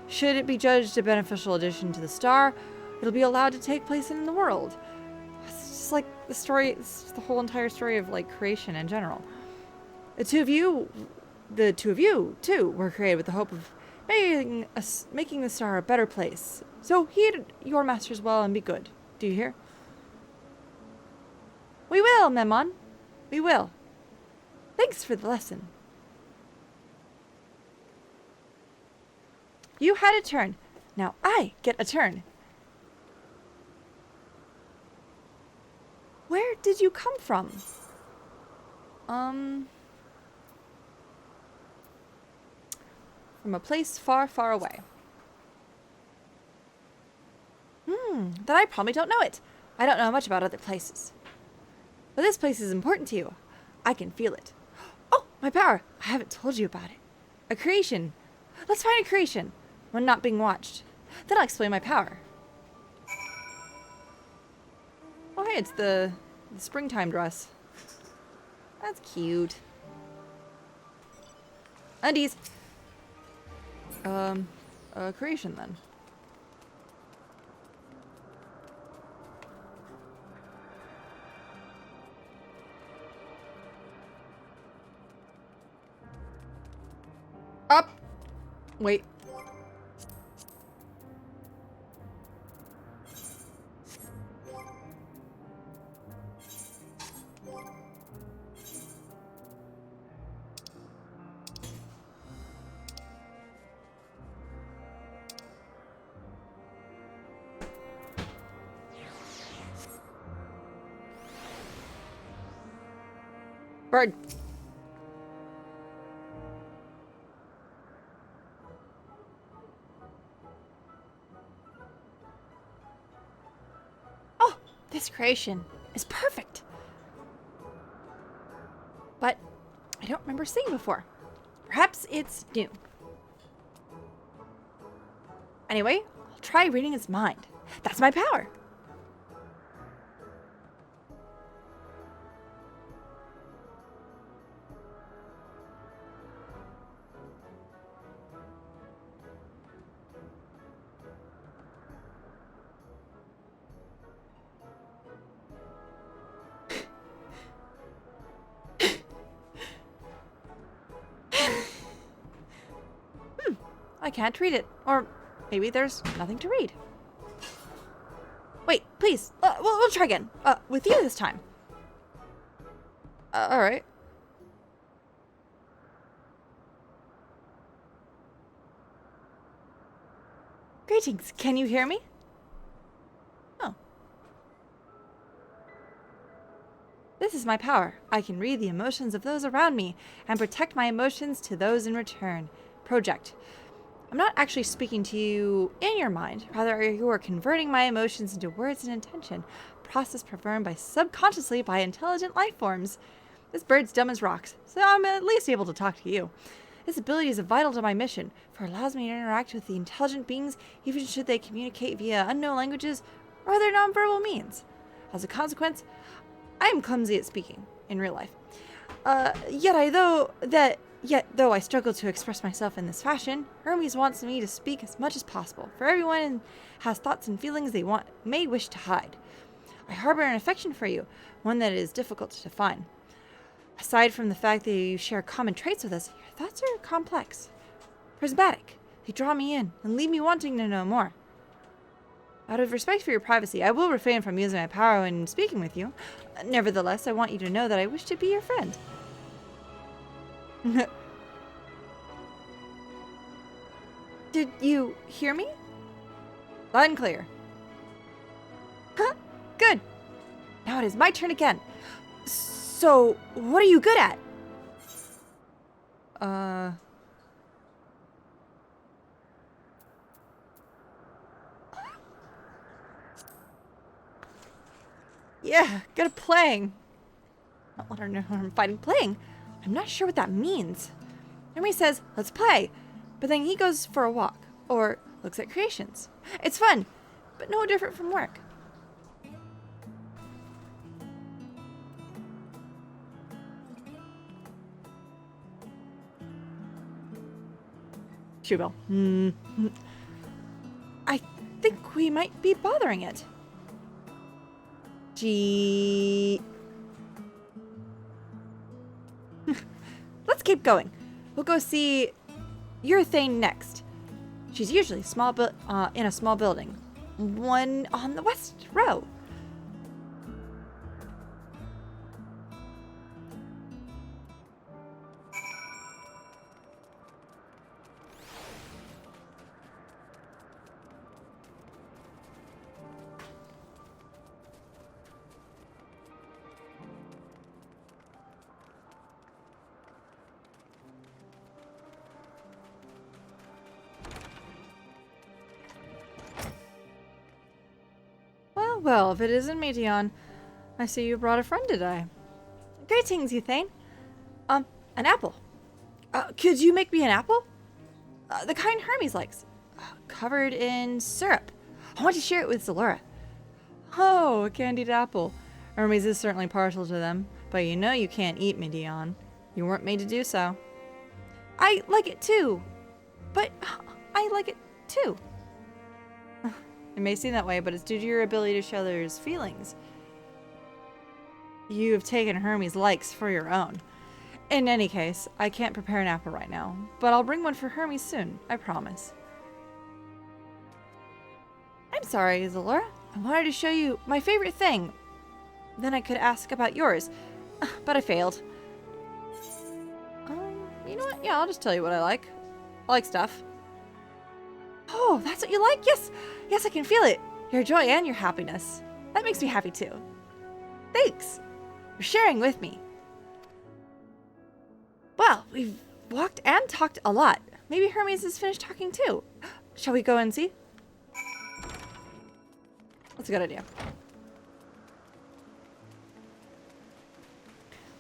Should it be judged a beneficial addition to the star, it'll be allowed to take place in the world. It's just like the story, it's the whole entire story of like creation in general. The two of you, too, were created with the hope of making the star a better place. So heed your masters well and be good. Do you hear? We will, Memon. We will. Thanks for the lesson. You had a turn. Now I get a turn. Where did you come from? From a place far, far away. Then I probably don't know it. I don't know much about other places. But this place is important to you. I can feel it. Oh, my power! I haven't told you about it. A creation. Let's find a creation. One not being watched. Then I'll explain my power. Oh, hey, it's the springtime dress. That's cute. Undies. A creation then. Up. Wait. Bird. Oh, this creation is perfect. But I don't remember seeing before. Perhaps it's new. Anyway, I'll try reading his mind. That's my power. I can't read it. Or Maybe there's nothing to read. Wait, please. We'll try again. With you this time. Alright. Greetings. Can you hear me? Oh. This is my power. I can read the emotions of those around me and protect my emotions to those in return. Project. I'm not actually speaking to you in your mind. Rather, you are converting my emotions into words and intention. Process performed subconsciously by intelligent life forms. This bird's dumb as rocks, so I'm at least able to talk to you. This ability is vital to my mission, for it allows me to interact with the intelligent beings, even should they communicate via unknown languages or other nonverbal means. As a consequence, I am clumsy at speaking in real life. Yet, though I struggle to express myself in this fashion, Hermes wants me to speak as much as possible, for everyone has thoughts and feelings they may wish to hide. I harbor an affection for you, one that is difficult to define. Aside from the fact that you share common traits with us, your thoughts are complex, prismatic. They draw me in and leave me wanting to know more. Out of respect for your privacy, I will refrain from using my power when speaking with you. Nevertheless, I want you to know that I wish to be your friend. Did you hear me? Loud and clear. Huh? Good. Now it is my turn again. So, what are you good at? Yeah, good at playing. Not let her know I'm fighting playing. I'm not sure what that means. Hermes says, let's play. But then he goes for a walk. Or looks at creations. It's fun, but no different from work. Shoebell. I think we might be bothering it. Gee. Let's keep going. We'll go see Urethane next. She's usually in a small building. One on the west row. Well, if it isn't Meteon, I see you brought a friend today. Greetings, Euthane. An apple. Could you make me an apple? The kind Hermes likes. Covered in syrup. I want to share it with Zalora. Oh, a candied apple. Hermes is certainly partial to them, but you know you can't eat Meteon. You weren't made to do so. I like it too. But I like it too. It may seem that way, but it's due to your ability to show others' feelings. You have taken Hermes' likes for your own. In any case, I can't prepare an apple right now, but I'll bring one for Hermes soon, I promise. I'm sorry, Zalora. I wanted to show you my favorite thing. Then I could ask about yours, but I failed. You know what? Yeah, I'll just tell you what I like. I like stuff. Oh, that's what you like? Yes! Yes, I can feel it. Your joy and your happiness. That makes me happy too. Thanks for sharing with me. Well, we've walked and talked a lot. Maybe Hermes is finished talking too. Shall we go and see? That's a good idea.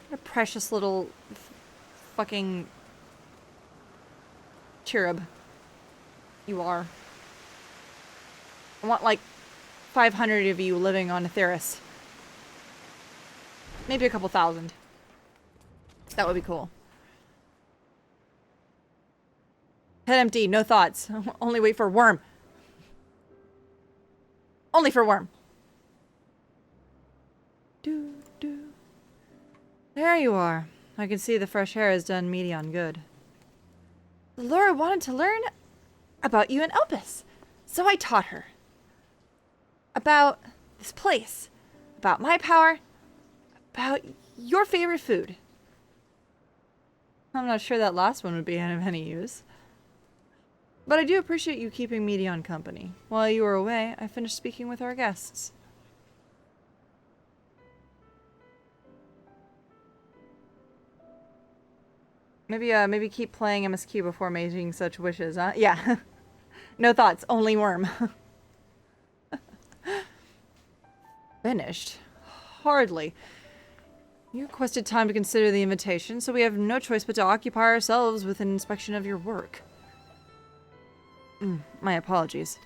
What a precious little fucking cherub you are. I want like 500 of you living on Etheris. Maybe a couple thousand. That would be cool. Head empty, no thoughts. Only wait for Worm. Only for Worm. There you are. I can see the fresh air has done Meteon good. Laura wanted to learn about you and Elpis. So I taught her about this place, about my power, about your favorite food. I'm not sure that last one would be of any use. But I do appreciate you keeping Medion company. While you were away, I finished speaking with our guests. Maybe keep playing MSQ before making such wishes, huh? Yeah. No thoughts, only worm. Finished? Hardly. You requested time to consider the invitation, so we have no choice but to occupy ourselves with an inspection of your work. My apologies.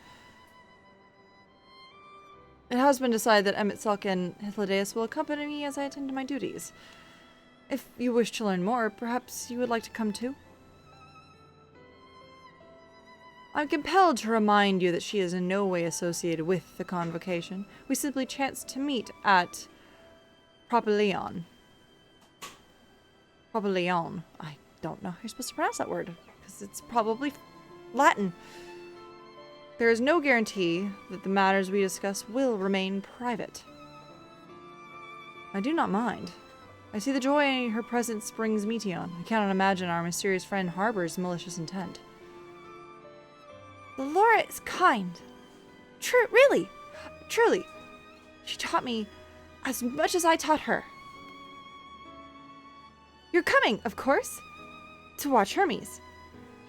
It has been decided that Emet-Selch and Hythlodaeus will accompany me as I attend to my duties. If you wish to learn more, perhaps you would like to come too? I'm compelled to remind you that she is in no way associated with the convocation. We simply chanced to meet at Propylaeon. Propylaeon. I don't know how you're supposed to pronounce that word, because it's probably Latin. There is no guarantee that the matters we discuss will remain private. I do not mind. I see the joy her presence brings Meteon. I cannot imagine our mysterious friend harbors malicious intent. Laura is kind. Really. Truly. She taught me as much as I taught her. You're coming, of course, to watch Hermes.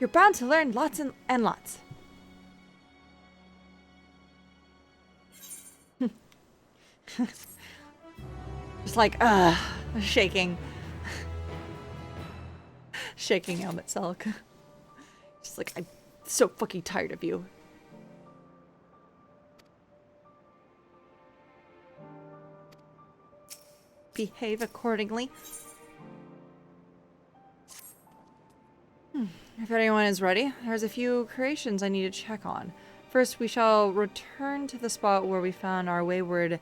You're bound to learn lots and lots. Just like, shaking. Shaking Emet-Selch. Just like, I'm so fucking tired of you. Behave accordingly. If anyone is ready, there's a few creations I need to check on. First, we shall return to the spot where we found our wayward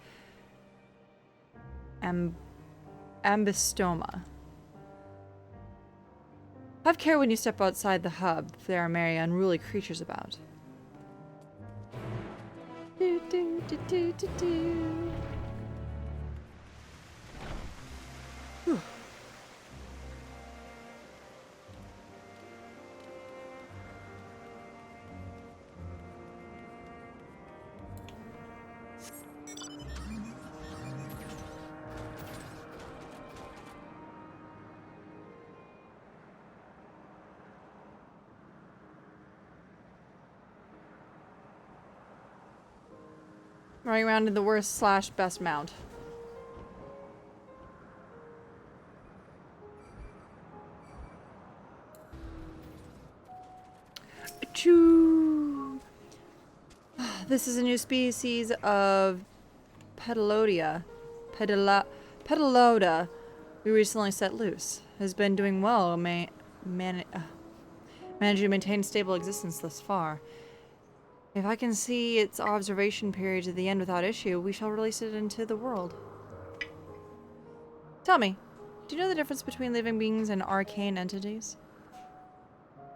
ambystoma. Have care when you step outside the hub if there are merry unruly creatures about. Do, do, do, do, do, do. Whew. Running around in the worst / best mount. Achoo! This is a new species of Petaloda. Petaloda we recently set loose. Has been doing well, managing to maintain stable existence thus far. If I can see its observation period to the end without issue, we shall release it into the world. Tell me, do you know the difference between living beings and arcane entities?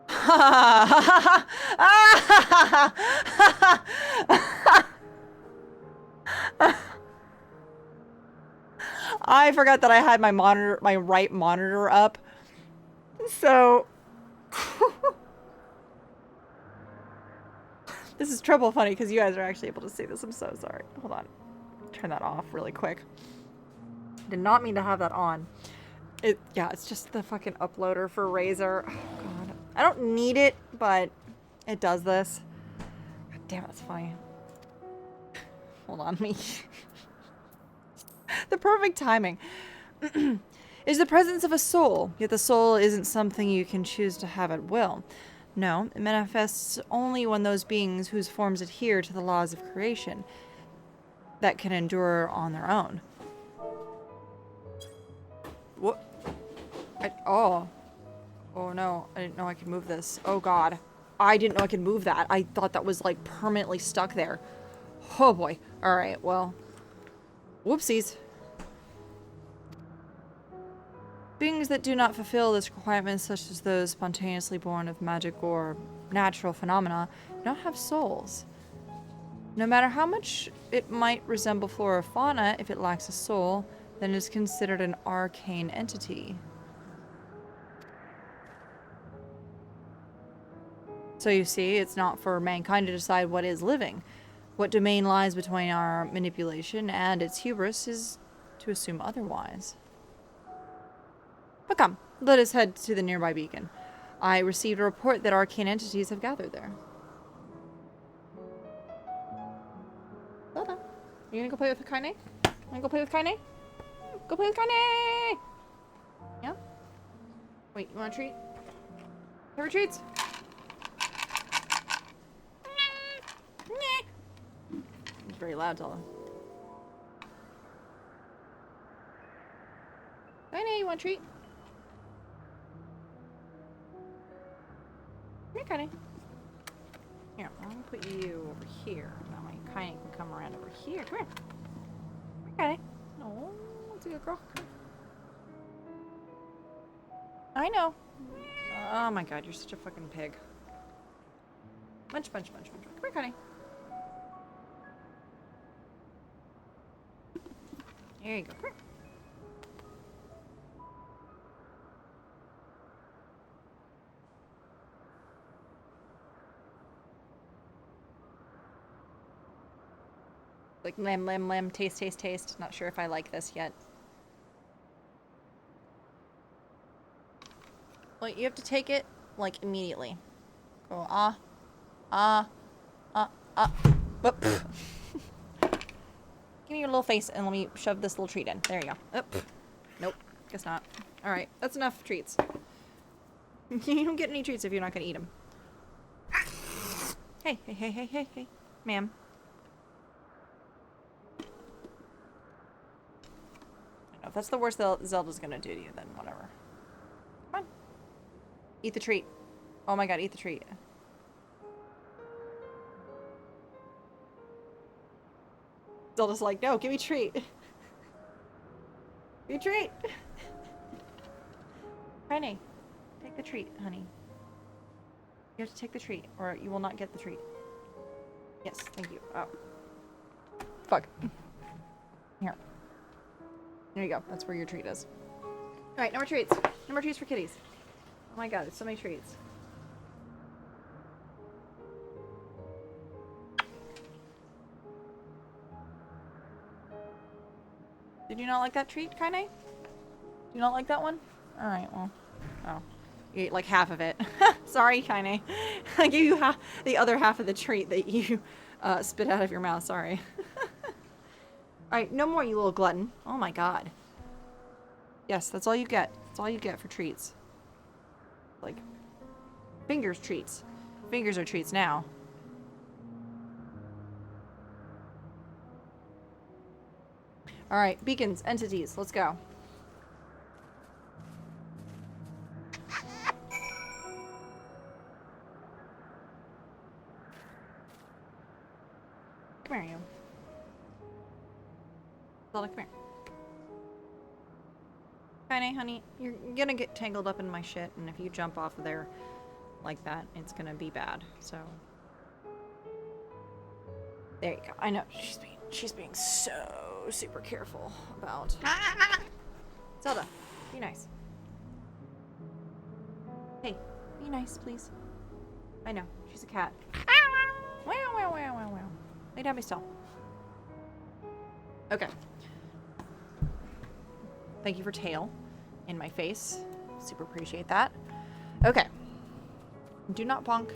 I forgot that I had my right monitor up. So this is triple funny because you guys are actually able to see this. I'm so sorry. Hold on. Turn that off really quick. Did not mean to have that on. Yeah, it's just the fucking uploader for Razer. Oh, God. I don't need it, but it does this. God damn it, that's funny. Hold on, me. The perfect timing. Is the presence of a soul, yet the soul isn't something you can choose to have at will. No, it manifests only when those beings whose forms adhere to the laws of creation that can endure on their own. What? Oh no, I didn't know I could move this. Oh God, I didn't know I could move that. I thought that was like permanently stuck there. Oh boy. All right, well, whoopsies. Beings that do not fulfill this requirement, such as those spontaneously born of magic or natural phenomena, do not have souls. No matter how much it might resemble flora or fauna, if it lacks a soul, then it is considered an arcane entity. So you see, it's not for mankind to decide what is living. What domain lies between our manipulation and its hubris is to assume otherwise. But come, let us head to the nearby beacon. I received a report that arcane entities have gathered there. Zelda, you gonna go play with Kaine? Wanna go play with Kaine? Go play with Kaine! Yeah? Wait, you want a treat? Have a treats? It's very loud, Zelda. Kaine, you want a treat? Here, Kaine. Here, I'm gonna put you over here. That way Kaine can come around over here. Come here. Come here, Kaine. Oh, that's a good girl. I know. Oh my god, you're such a fucking pig. Munch, munch, munch, munch. Come here, Kaine. There you go. Come here. Like lamb, lamb, lamb, taste, taste, taste. Not sure if I like this yet. Well, you have to take it, like, immediately. Go, Whoop. Give me your little face and let me shove this little treat in. There you go. Nope. Guess not. Alright, that's enough treats. You don't get any treats if you're not gonna eat them. Hey, hey, hey, hey, hey, hey. Ma'am. If that's the worst Zelda's gonna do to you, then whatever. Come on. Eat the treat. Oh my god, eat the treat. Zelda's like, no, give me a treat. Give me a treat. Kaine, take the treat, honey. You have to take the treat, or you will not get the treat. Yes, thank you. Oh. Fuck. Here. There you go. That's where your treat is. Alright, no more treats. No more treats for kitties. Oh my god, there's so many treats. Did you not like that treat, Kaine? Did you not like that one? Alright, well. Oh. You ate like half of it. Sorry, Kaine. I gave you the other half of the treat that you spit out of your mouth. Sorry. Alright, no more, you little glutton. Oh my god. Yes, that's all you get. That's all you get for treats. Like, fingers treats. Fingers are treats now. Alright, beacons, entities, let's go. Come here, you. Zelda, come here. Kaine, honey, you're gonna get tangled up in my shit, and if you jump off of there like that, it's gonna be bad, so. There you go. I know, she's being so super careful about. Zelda, be nice. Hey, be nice, please. I know, she's a cat. Wow, wow, wow, wow, wow. Lay down, be still. Okay. Thank you for tail in my face. Super appreciate that. Okay. Do not bonk.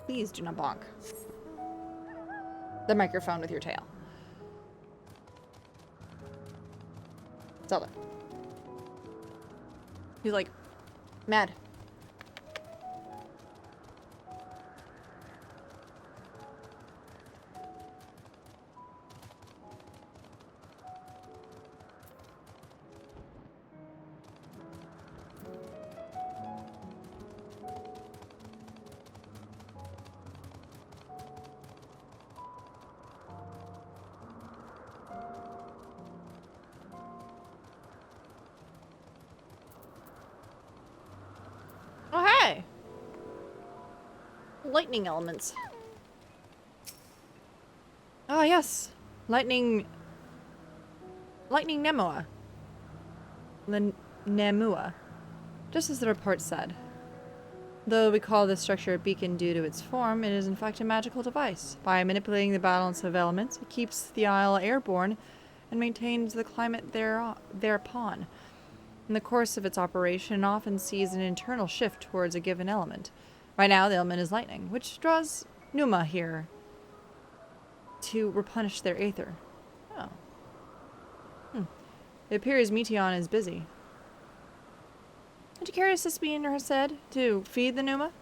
Please do not bonk the microphone with your tail. Zelda. He's like, mad. Lightning elements. Ah, yes. Lightning Nemua. Nemua. Just as the report said. Though we call this structure a beacon due to its form, it is in fact a magical device. By manipulating the balance of elements, it keeps the isle airborne and maintains the climate thereupon. In the course of its operation, it often sees an internal shift towards a given element. Right now, the element is lightning, which draws Numa here to replenish their aether. Oh. It appears Meteon is busy. Aren't you curious this being her said to feed the Numa?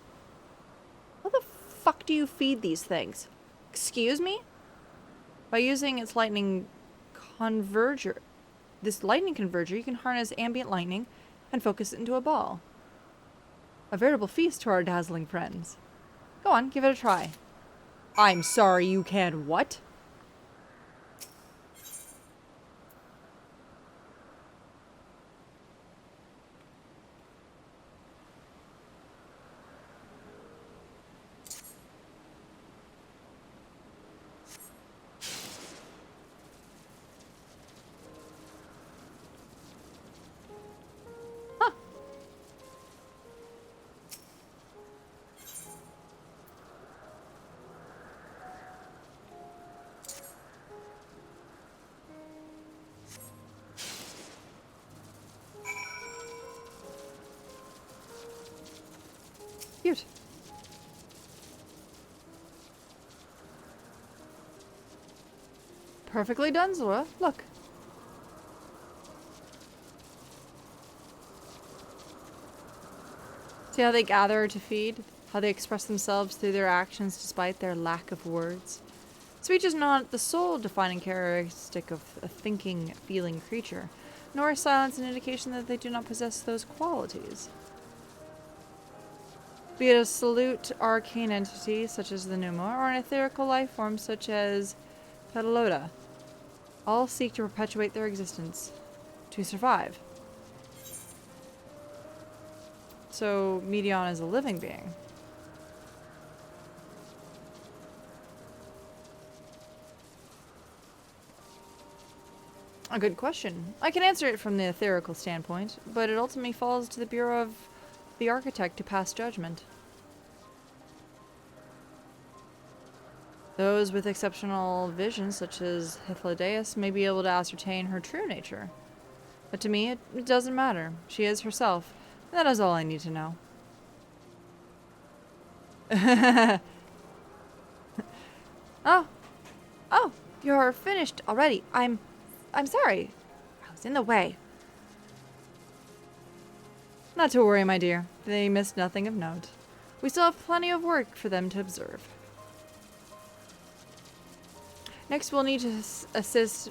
How the fuck do you feed these things? Excuse me? By using its lightning converger. This lightning converger, you can harness ambient lightning and focus it into a ball. A veritable feast to our dazzling friends. Go on, give it a try. I'm sorry, you can what? Cute. Perfectly done, Zora. Look. See how they gather to feed? How they express themselves through their actions despite their lack of words? Speech is not the sole defining characteristic of a thinking, feeling creature, nor is silence an indication that they do not possess those qualities. Be it a salute arcane entity such as the Numa, or an etherical life form such as Petaloda, all seek to perpetuate their existence, to survive. So, Meteon is a living being. A good question. I can answer it from the etherical standpoint, but it ultimately falls to the Bureau of the Architect to pass judgment. Those with exceptional vision, such as Hythlodaeus, may be able to ascertain her true nature. But to me, it doesn't matter. She is herself. And that is all I need to know. Oh, you're finished already. I'm sorry. I was in the way. Not to worry, my dear. They missed nothing of note. We still have plenty of work for them to observe. Next, we'll need to assist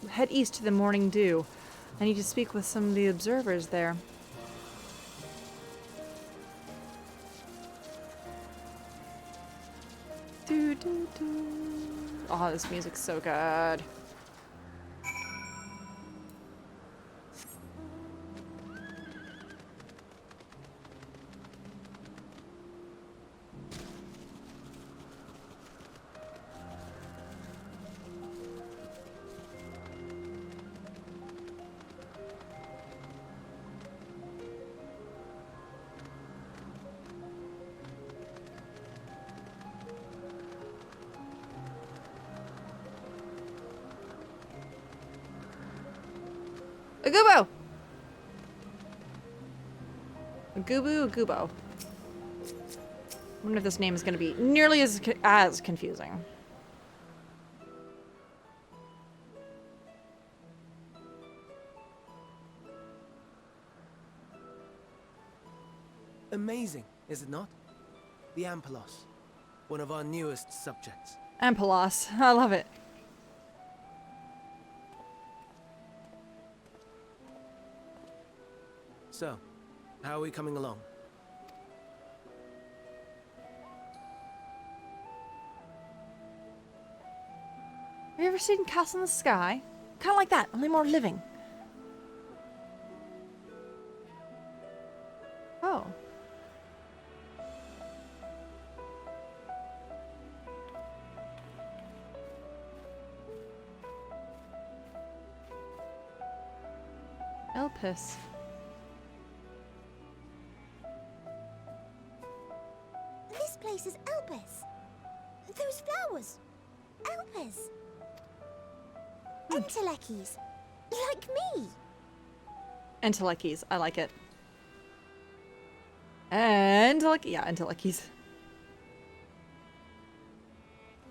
head east to the Morning Dew. I need to speak with some of the observers there. Oh, this music's so good. Agubo! Agubo. I wonder if this name is going to be nearly as confusing. Amazing, is it not? The Ampelos, one of our newest subjects. Ampelos. I love it. So, how are we coming along? Have you ever seen Castle in the Sky? Kind of like that, only more living. Oh. Elpis. This place is Elpis. Those flowers. Elpis. Entelekis. Like me. Entelekis. I like it. Yeah, Entelekis.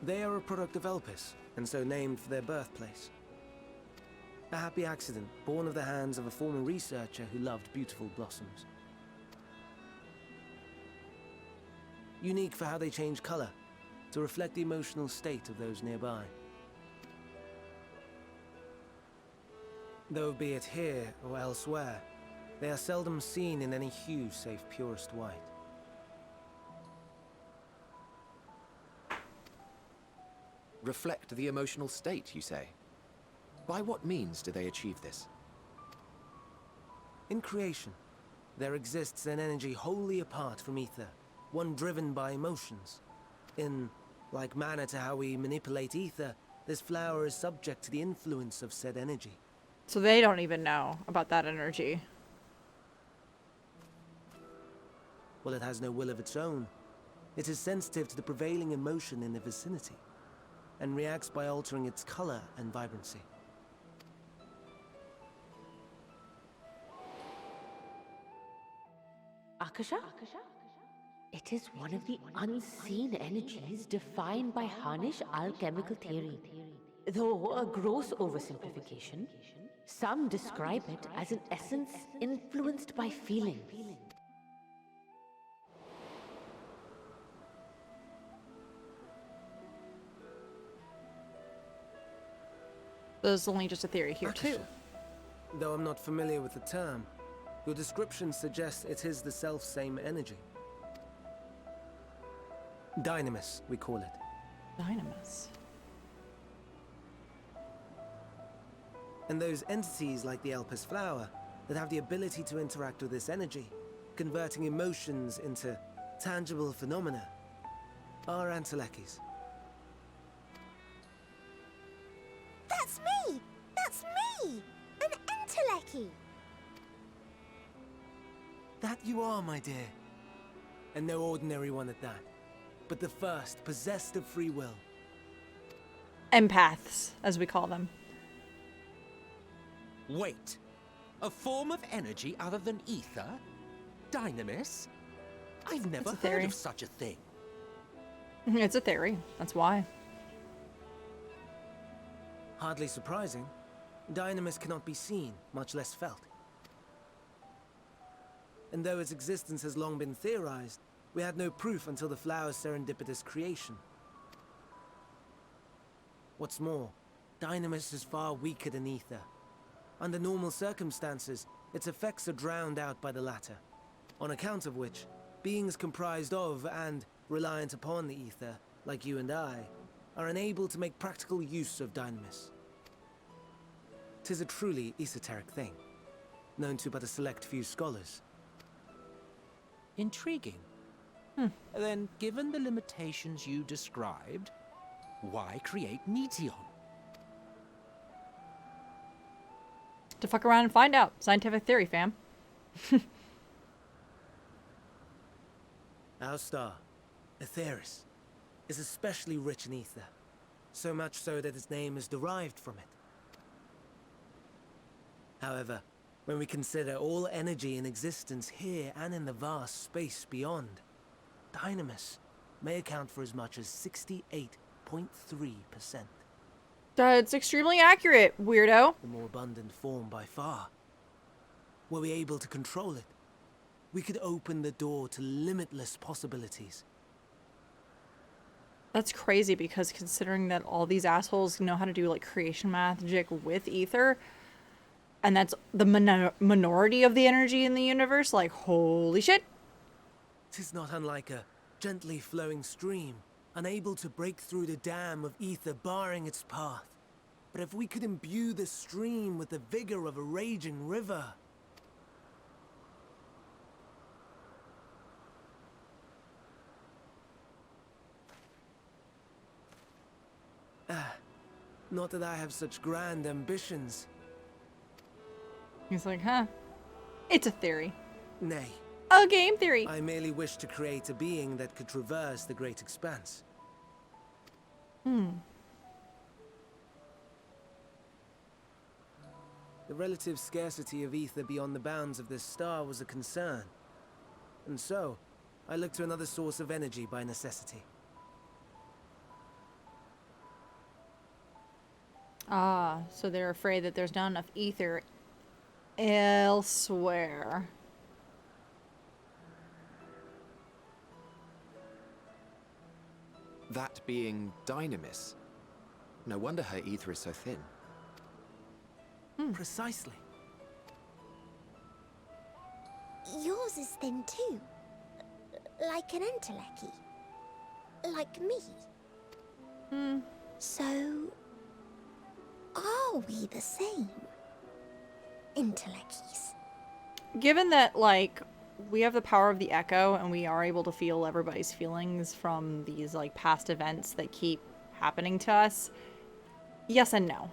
They are a product of Elpis, and so named for their birthplace. A happy accident, born of the hands of a former researcher who loved beautiful blossoms. Unique for how they change color, to reflect the emotional state of those nearby. Though be it here or elsewhere, they are seldom seen in any hue save purest white. Reflect the emotional state, you say? By what means do they achieve this? In creation, there exists an energy wholly apart from ether, one driven by emotions. In like manner to how we manipulate ether, this flower is subject to the influence of said energy. So they don't even know about that energy. Well, it has no will of its own. It is sensitive to the prevailing emotion in the vicinity, and reacts by altering its color and vibrancy. Akasha? It is one of the unseen energies defined by Harnish alchemical theory. Though a gross oversimplification, some describe it as an essence influenced by feelings. There's only just a theory here, too. Though I'm not familiar with the term, your description suggests it is the self-same energy. Dynamis, we call it. Dynamis. And those entities like the Elpis flower that have the ability to interact with this energy, converting emotions into tangible phenomena, are Entelekis. That's me! That's me! An Enteleki! That you are, my dear. And no ordinary one at that, but the first possessed of free will. Empaths, as we call them. Wait. A form of energy other than ether? Dynamis? I've never a heard theory. of such a thing. It's a theory. That's why. Hardly surprising. Dynamis cannot be seen, much less felt. And though its existence has long been theorized, we had no proof until the flower's serendipitous creation. What's more, Dynamis is far weaker than ether. Under normal circumstances, its effects are drowned out by the latter, on account of which, beings comprised of and reliant upon the ether, like you and I, are unable to make practical use of Dynamis. 'Tis a truly esoteric thing, known to but a select few scholars. Intriguing. Then, given the limitations you described, why create Meteon? To fuck around and find out. Scientific theory, fam. Our star, Aetheris, is especially rich in ether, so much so that its name is derived from it. However, when we consider all energy in existence here and in the vast space beyond, Dynamis may account for as much as 68.3%. That's extremely accurate, weirdo. The more abundant form by far. Were we able to control it, we could open the door to limitless possibilities. That's crazy because considering that all these assholes know how to do like creation magic with ether, and that's the minority of the energy in the universe, like holy shit. 'Tis not unlike a gently flowing stream, unable to break through the dam of ether barring its path. But if we could imbue the stream with the vigor of a raging river... Not that I have such grand ambitions. He's like, huh? It's a theory. Nay, A game theory. I merely wish to create a being that could traverse the great expanse. The relative scarcity of ether beyond the bounds of this star was a concern. And so, I looked to another source of energy by necessity. Ah, so they're afraid that there's not enough ether elsewhere. That being Dynamis. No wonder her ether is so thin. Precisely. Yours is thin too. Like an entelechy. Like me. So, are we the same? Entelecchies. Given that, like, we have the power of the echo and we are able to feel everybody's feelings from these, like, past events that keep happening to us, yes and no.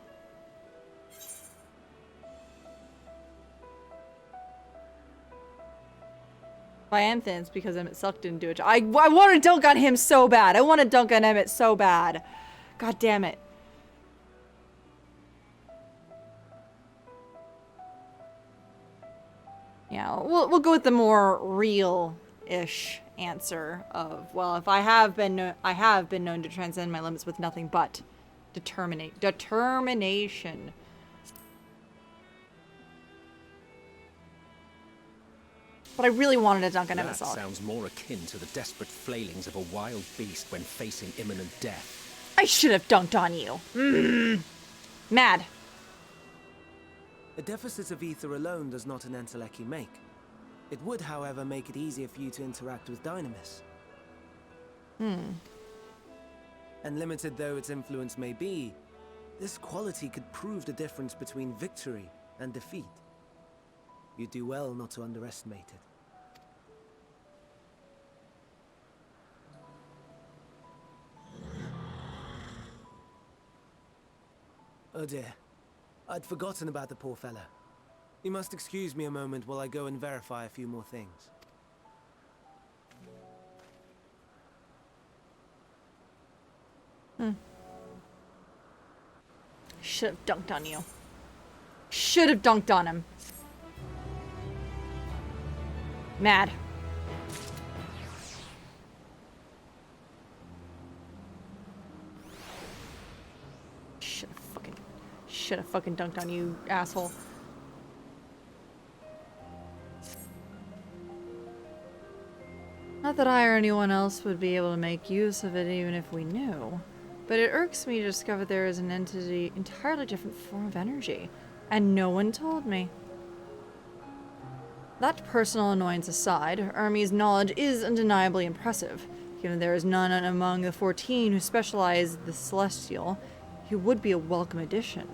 By Anthony, it's because Emmett Suck didn't do it. I want to dunk on him so bad. I want to dunk on Emmett so bad. God damn it. Yeah, we'll go with the more real-ish answer of, well, if I have been known to transcend my limits with nothing but determination. But I really wanted to dunk on Emmett That Suck. sounds more akin to the desperate flailings of a wild beast when facing imminent death. I should have dunked on you. Mad. A deficit of ether alone does not an entelechy make. It would, however, make it easier for you to interact with Dynamis. And limited though its influence may be, this quality could prove the difference between victory and defeat. You do well not to underestimate it. Oh dear. I'd forgotten about the poor fella. You must excuse me a moment while I go and verify a few more things. Should have dunked on you. Should have dunked on him. Mad. Should have fucking dunked on you, asshole. Not that I or anyone else would be able to make use of it even if we knew, but it irks me to discover there is an entity entirely different form of energy, and no one told me. That personal annoyance aside, Hermes' knowledge is undeniably impressive. Given there is none among the 14 who specialize the Celestial, he would be a welcome addition.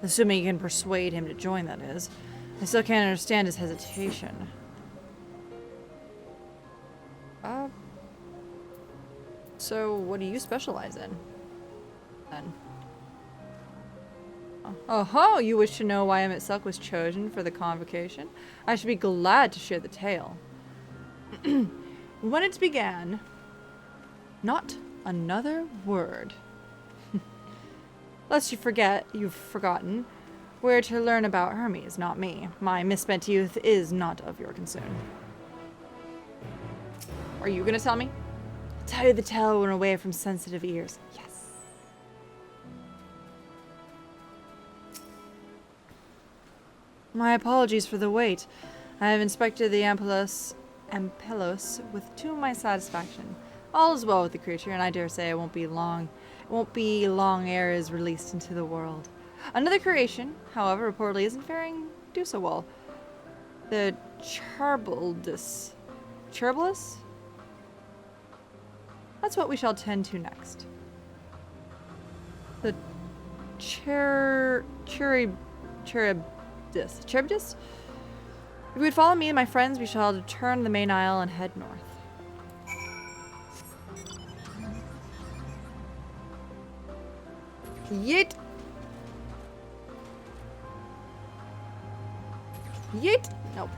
Assuming you can persuade him to join, that is. I still can't understand his hesitation. So what do you specialize in, then? Oh, you wish to know why Emmett Suck was chosen for the convocation? I should be glad to share the tale. When it began, not another word. Lest you've forgotten. We're to learn about Hermes, not me. My misspent youth is not of your concern. Are you gonna tell me? I'll tell you the tale when away from sensitive ears. Yes. My apologies for the wait. I have inspected the Ampelos with to my satisfaction. All is well with the creature, and I dare say it won't be long ere it is released into the world. Another creation, however, reportedly isn't faring so well. The Charbaldus. Cherubulus? That's what we shall tend to next. The Charybdis. Charybdis? If you would follow me and my friends, we shall turn the main aisle and head north. Yeet! Yeet! Nope.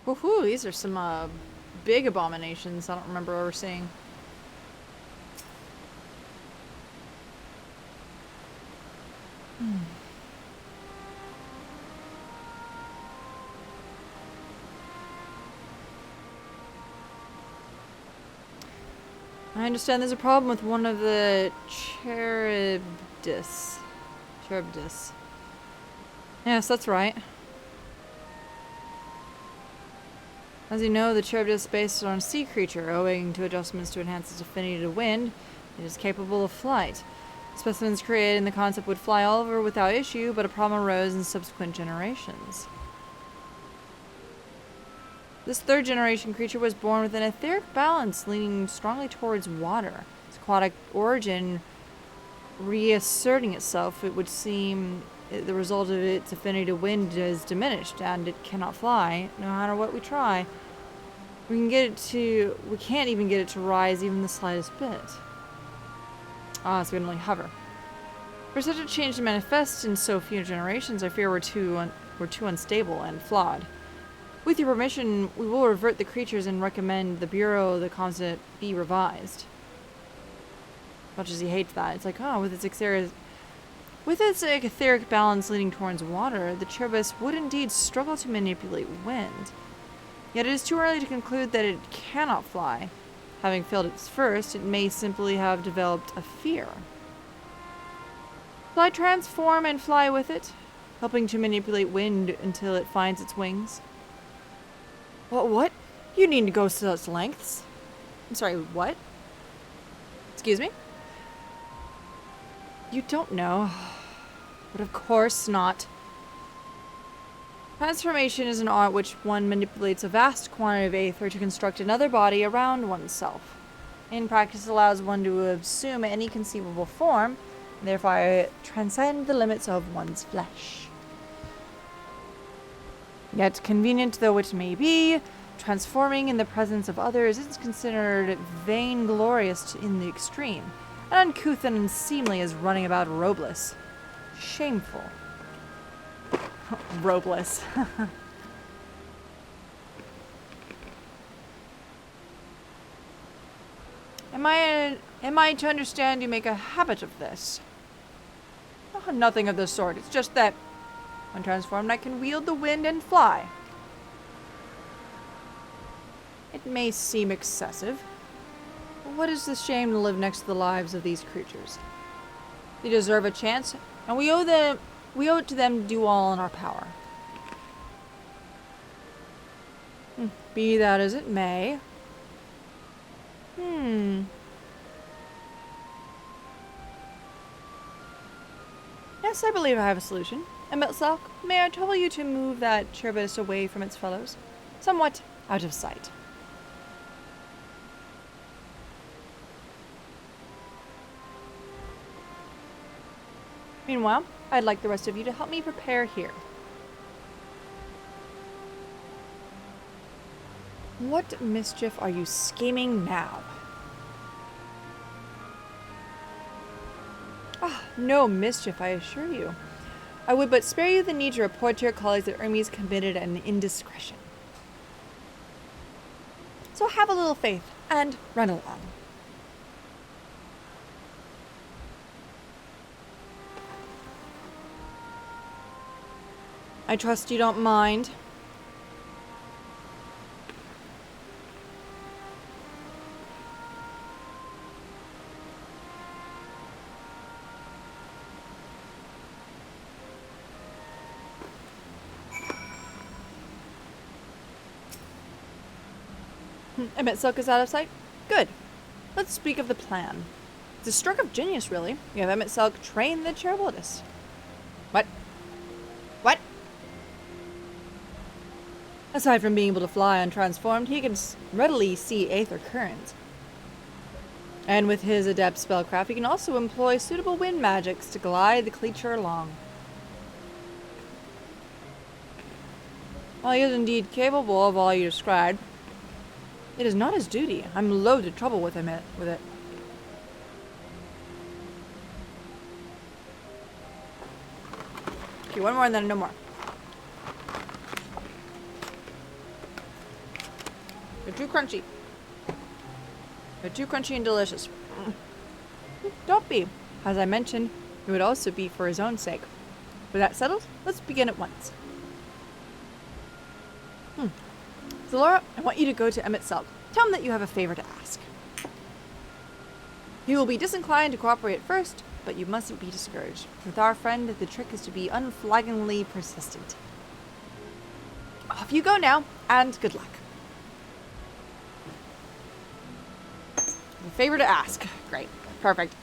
Woohoo, these are some big abominations I don't remember ever seeing. I understand there's a problem with one of the Charybdis. Charybdis. Yes, that's right. As you know, the Charybdis is based on a sea creature. Owing to adjustments to enhance its affinity to wind, it is capable of flight. Specimens created in the concept would fly all over without issue, but a problem arose in subsequent generations. This third generation creature was born with an etheric balance leaning strongly towards water. Its aquatic origin reasserting itself, it would seem the result of its affinity to wind is diminished, and it cannot fly, no matter what we try. We can't even get it to rise even the slightest bit. So we can only hover. For such a change to manifest in so few generations, I fear we're too unstable and flawed. With your permission, we will revert the creatures and recommend the Bureau of the Concept be revised. Much as he hates that, it's like, oh, with its etheric balance leaning towards water, the Charybdis would indeed struggle to manipulate wind. Yet it is too early to conclude that it cannot fly. Having failed its first, it may simply have developed a fear. Shall I transform and fly with it, helping to manipulate wind until it finds its wings? What? You need to go to such lengths? I'm sorry, what? Excuse me? You don't know. But of course not. Transformation is an art which one manipulates a vast quantity of aether to construct another body around oneself. In practice, it allows one to assume any conceivable form, and therefore transcend the limits of one's flesh. Yet, convenient though it may be, transforming in the presence of others is considered vainglorious in the extreme, and uncouth and unseemly as running about robeless. Shameful. Robeless. Am I to understand you make a habit of this? Oh, nothing of the sort. It's just that when transformed, I can wield the wind and fly. It may seem excessive, but what is the shame to live next to the lives of these creatures? They deserve a chance, and we owe it to them to do all in our power. Be that as it may. Yes, I believe I have a solution. Emetsalk, may I trouble you to move that Charybdis away from its fellows? Somewhat out of sight. Meanwhile, I'd like the rest of you to help me prepare here. What mischief are you scheming now? No mischief, I assure you. I would but spare you the need to report to your colleagues that Hermes committed an indiscretion. So have a little faith and run along. I trust you don't mind. Emetsalk is out of sight? Good. Let's speak of the plan. It's a stroke of genius, really. You have Emetsalk train the Charybdis. What? Aside from being able to fly untransformed, he can readily see aether currents. And with his adept spellcraft, he can also employ suitable wind magics to glide the creature along. While he is indeed capable of all you described, it is not his duty. I'm loath to trouble with him with it. Okay, one more and then no more. They're too crunchy. They're too crunchy and delicious. Don't be. As I mentioned, it would also be for his own sake. With that settled, let's begin at once. Zalora, I want you to go to Emmett Selk. Tell him that you have a favor to ask. He will be disinclined to cooperate at first, but you mustn't be discouraged. With our friend, the trick is to be unflaggingly persistent. Off you go now, and good luck. A favor to ask. Great. Perfect.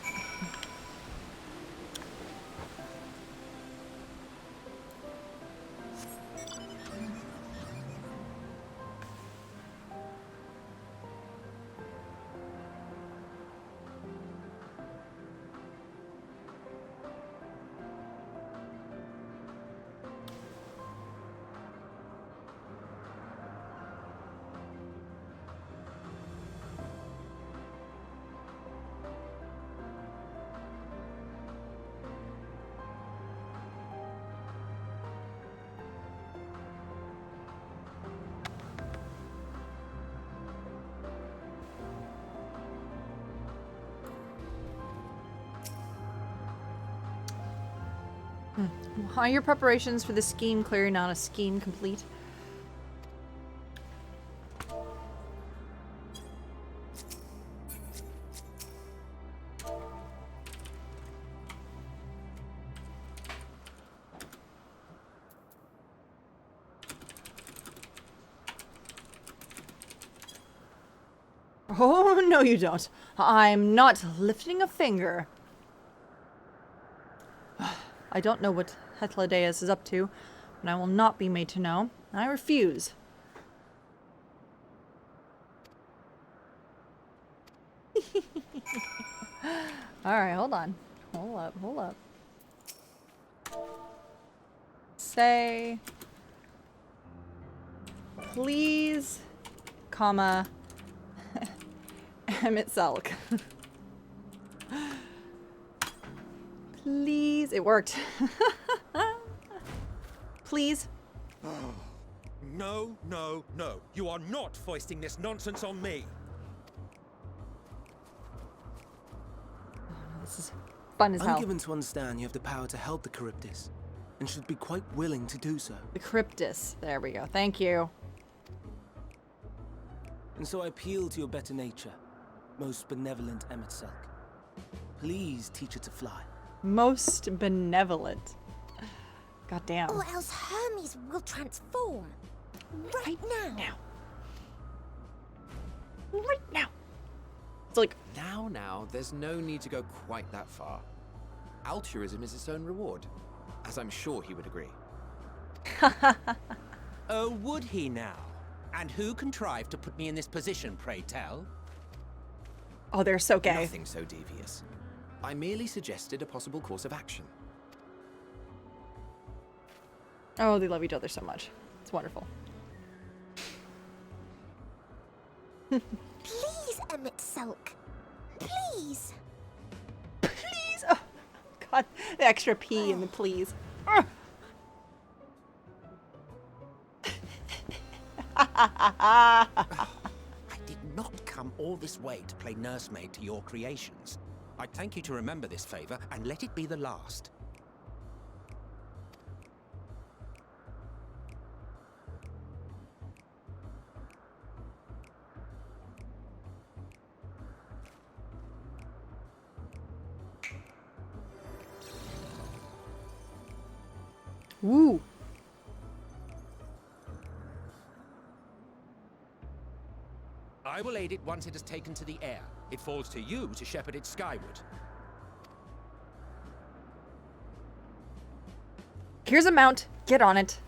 Are your preparations for the scheme clearing out a scheme complete? Oh, no you don't. I'm not lifting a finger. I don't know what Hetladeus is up to, and I will not be made to know. I refuse. Alright, hold on. Hold up. Say, please, comma, Emmett Selk. Please. It worked. Please. No, no, no. You are not foisting this nonsense on me. This is fun as I'm hell. given to understand you have the power to help the Charybdis, and should be quite willing to do so. The Cryptus. There we go. Thank you. And so I appeal to your better nature, most benevolent Emmett Selk. Please teach her to fly. Most benevolent. God damn. Or else Hermes will transform. Right now. Right now. It's like, Now, there's no need to go quite that far. Altruism is its own reward, as I'm sure he would agree. Oh, would he now? And who contrived to put me in this position, pray tell? oh, they're so gay. Nothing so devious. I merely suggested a possible course of action. Oh, they love each other so much. It's wonderful. Please, Emmett Selk. Please. Please. Oh, God. The extra P in the please. Ugh. I did not come all this way to play nursemaid to your creations. I thank you to remember this favor and let it be the last. Woo. I will aid it once it has taken to the air. It falls to you to shepherd it skyward. Here's a mount. Get on it.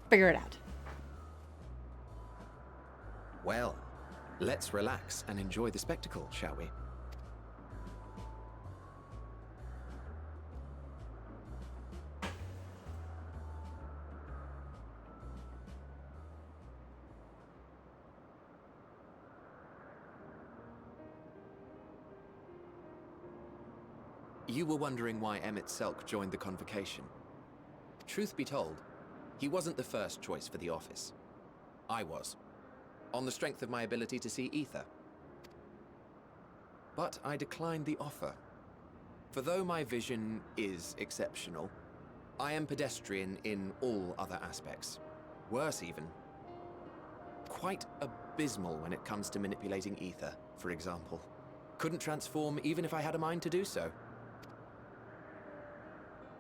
Figure it out. Well, let's relax and enjoy the spectacle, shall we? You were wondering why Emmett Selk joined the convocation. Truth be told, he wasn't the first choice for the office. I was, on the strength of my ability to see ether. But I declined the offer. For though my vision is exceptional, I am pedestrian in all other aspects. Worse even. Quite abysmal when it comes to manipulating ether, for example. Couldn't transform even if I had a mind to do so.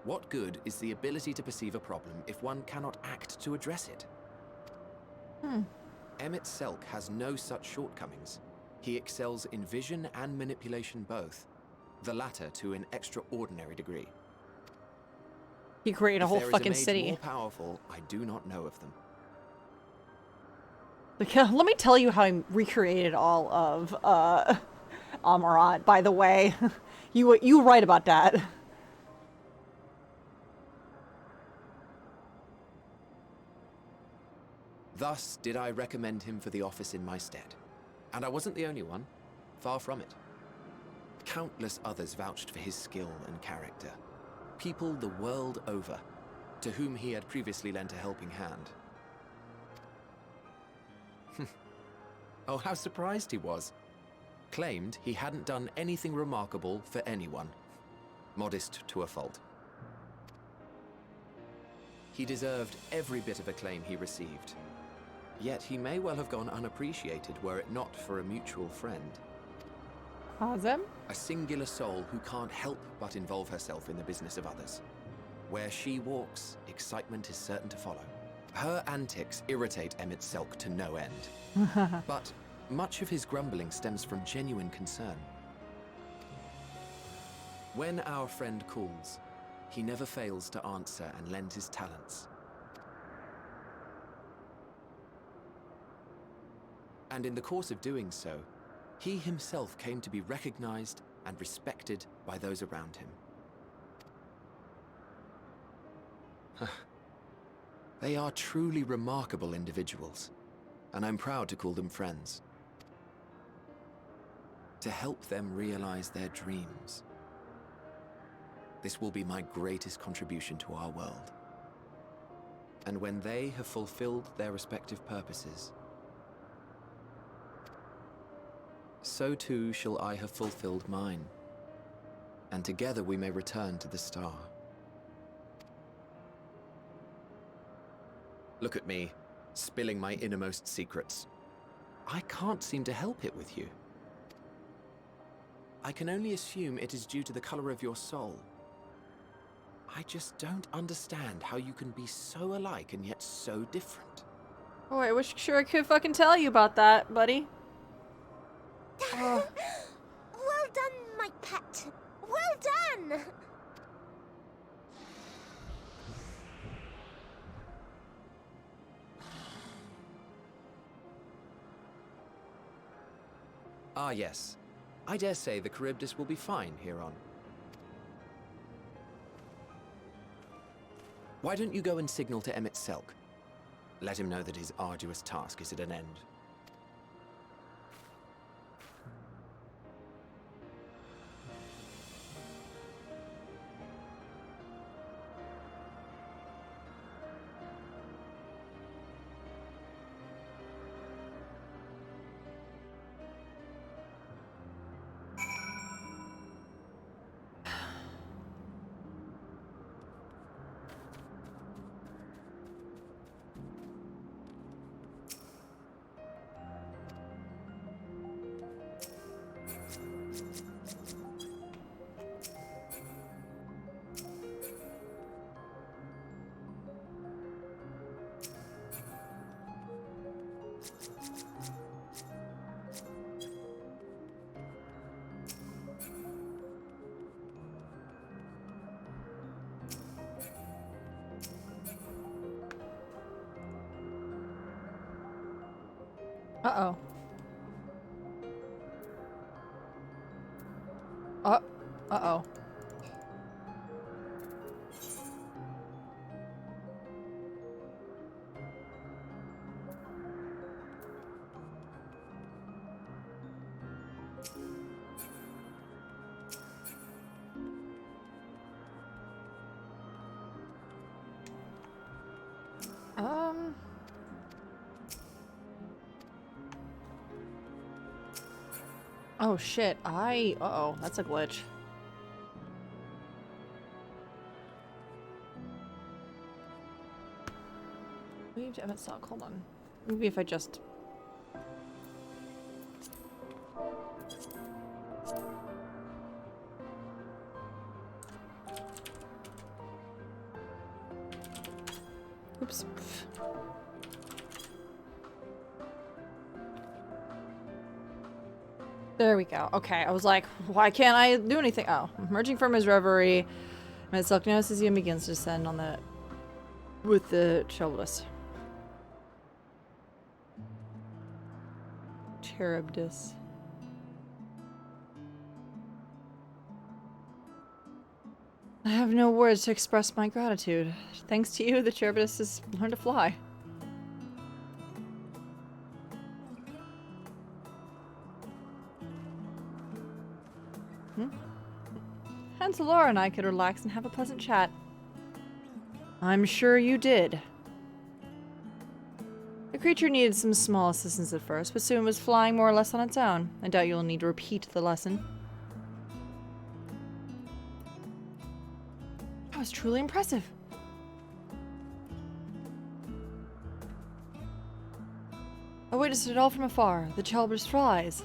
What good is the ability to perceive a problem if one cannot act to address it? Emmett Selk has no such shortcomings. He excels in vision and manipulation both, the latter to an extraordinary degree. He created a whole fucking If there is a mage city. more powerful, I do not know of them. Let me tell you how I recreated all of Amarat, by the way. You were right about that. Thus did I recommend him for the office in my stead. And I wasn't the only one. Far from it. Countless others vouched for his skill and character. People the world over, to whom he had previously lent a helping hand. Oh, how surprised he was. Claimed he hadn't done anything remarkable for anyone. Modest to a fault. He deserved every bit of acclaim he received. Yet he may well have gone unappreciated were it not for a mutual friend. Azem? A singular soul who can't help but involve herself in the business of others. Where she walks, excitement is certain to follow. Her antics irritate Emmett Selk to no end. But much of his grumbling stems from genuine concern. When our friend calls, he never fails to answer and lend his talents. And in the course of doing so, he himself came to be recognized and respected by those around him. They are truly remarkable individuals, and I'm proud to call them friends. To help them realize their dreams. This will be my greatest contribution to our world. And when they have fulfilled their respective purposes, so too shall I have fulfilled mine, and together we may return to the star. Look at me, spilling my innermost secrets. I can't seem to help it with you. I can only assume it is due to the color of your soul. I just don't understand how you can be so alike and yet so different. Oh, I wish sure I could fucking tell you about that, buddy. Well done, my pet. Well done. Ah, yes. I dare say the Charybdis will be fine here on. Why don't you go and signal to Emmett Selk? Let him know that his arduous task is at an end. Uh-oh. Uh-oh. Oh shit, uh-oh, that's a glitch. Leave to Emmett Sock, hold on. Maybe if I just... Oops. There we go. Okay, I was like, why can't I do anything? Oh, emerging from his reverie, Emmett Sock notices he begins to descend on the... with the Cherubus. Cherubus. I have no words to express my gratitude. Thanks to you, the Cherubus has learned to fly. And Laura and I could relax and have a pleasant chat. I'm sure you did. The creature needed some small assistance at first, but soon was flying more or less on its own. I doubt you'll need to repeat the lesson. That was truly impressive. I witnessed it all from afar. The Cherubus flies.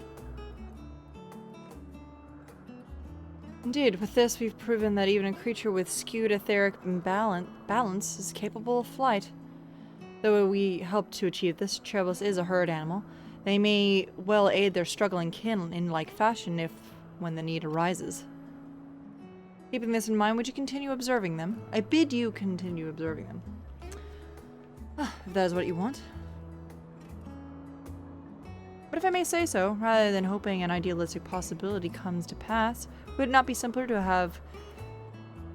Indeed, with this we've proven that even a creature with skewed etheric balance is capable of flight. Though we help to achieve this, Cherubus is a herd animal. They may well aid their struggling kin in like fashion when the need arises. Keeping this in mind, would you continue observing them? I bid you continue observing them. If that is what you want. But if I may say so, rather than hoping an idealistic possibility comes to pass, would it not be simpler to have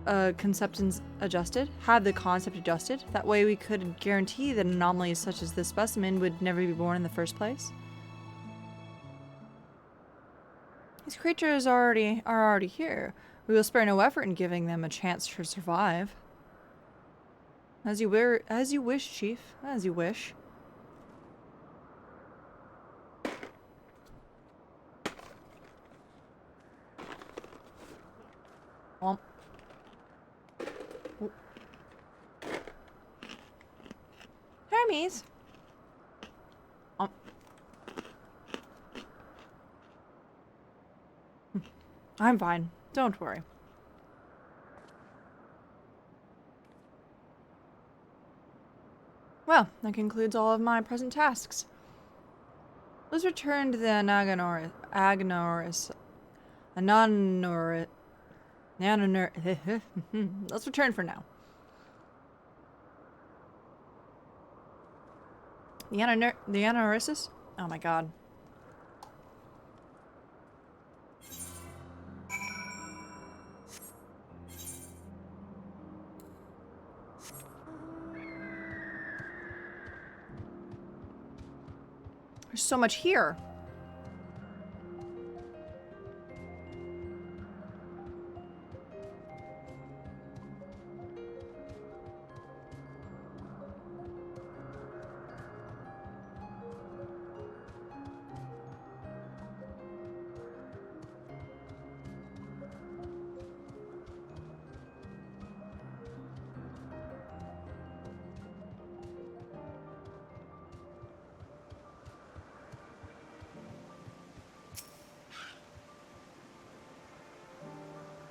the concept adjusted? That way we could guarantee that anomalies such as this specimen would never be born in the first place. These creatures are already here. We will spare no effort in giving them a chance to survive. As you wish, Chief. As you wish. Hermes. I'm fine. Don't worry. Well, that concludes all of my present tasks. Let's return to the Let's return for now. The Anorisis? Oh my god. There's so much here.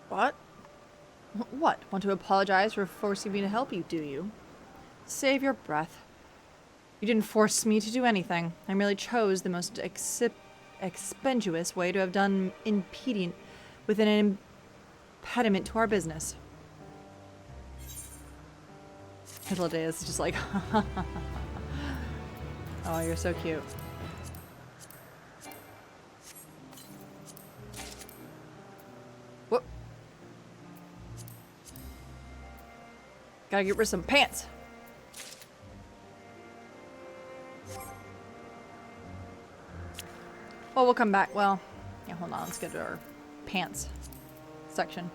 What? What? Want to apologize for forcing me to help you, do you? Save your breath. You didn't force me to do anything. I merely chose the most expeditious way to have done impedient with an impediment to our business. Hilda is just like, oh, you're so cute. Gotta get rid of some pants. Well, we'll come back. Well, yeah, hold on. Let's get to our pants section.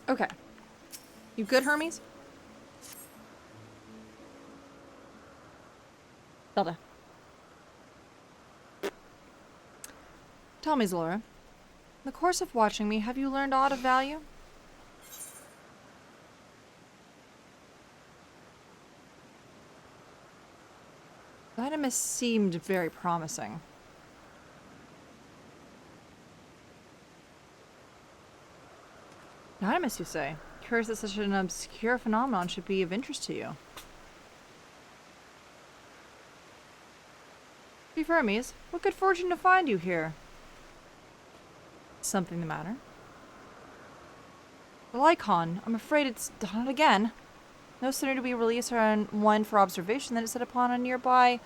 Okay. You good, Hermes? Zelda. Tell me, Zalora. In the course of watching me, have you learned aught of value? Dynamis seemed very promising. Dynamis, you say? Curious that such an obscure phenomenon should be of interest to you. Chief Hermes, what good fortune to find you here? Something the matter? The Lycon, I'm afraid it's done it again. No sooner do we release one for observation than it's set upon a nearby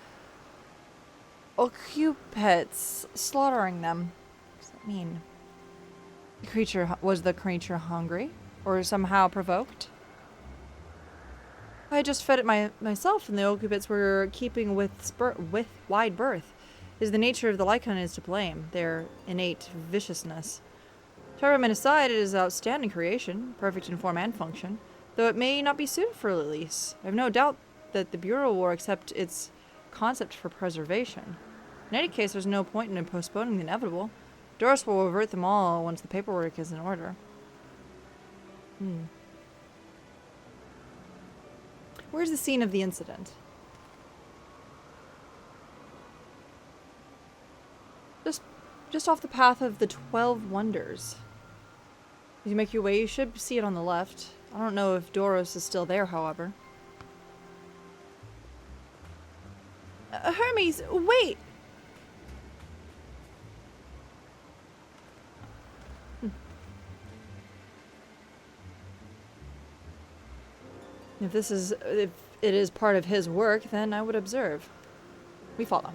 occupants, slaughtering them. What does that mean? Was the creature hungry? Or somehow provoked? I had just fed it myself, and the occupants were keeping with wide berth. It is the nature of the Lycon is to blame, their innate viciousness. Temperament aside, it is an outstanding creation, perfect in form and function, though it may not be suited for release. I have no doubt that the Bureau will accept its concept for preservation. In any case, there's no point in postponing the inevitable. Doris will revert them all once the paperwork is in order. Where's the scene of the incident? Just off the path of the 12 Wonders. As you make your way, you should see it on the left. I don't know if Doros is still there, however. Hermes, wait! If it is part of his work, then I would observe. We follow.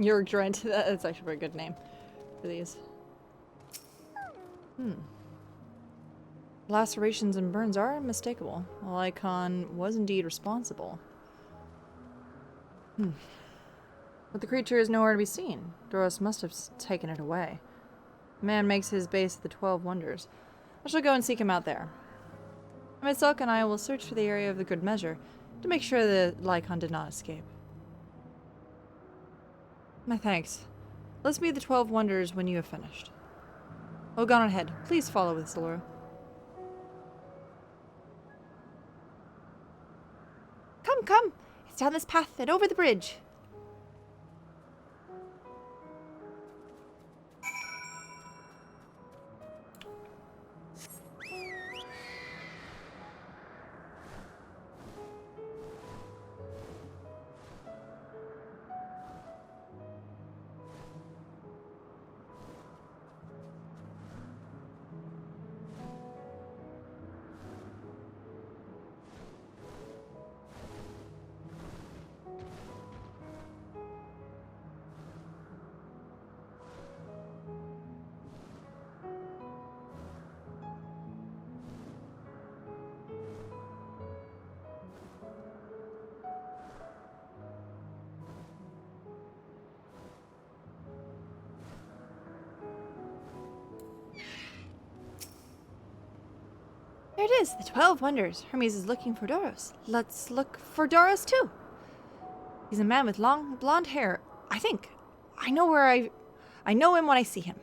Urgrant. That's actually a very good name for these. Lacerations and burns are unmistakable. The Lycon was indeed responsible. But the creature is nowhere to be seen. Doros must have taken it away. The man makes his base at the 12 Wonders. I shall go and seek him out there. Myself and I will search for the area of the Good Measure to make sure the Lycon did not escape. My thanks. Let's meet the 12 Wonders when you have finished. Oh, gone ahead. Please follow with Zalora. Come, come! It's down this path and over the bridge. There it is, the 12 Wonders. Hermes is looking for Doros. Let's look for Doros too. He's a man with long blonde hair. I think. I know him when I see him.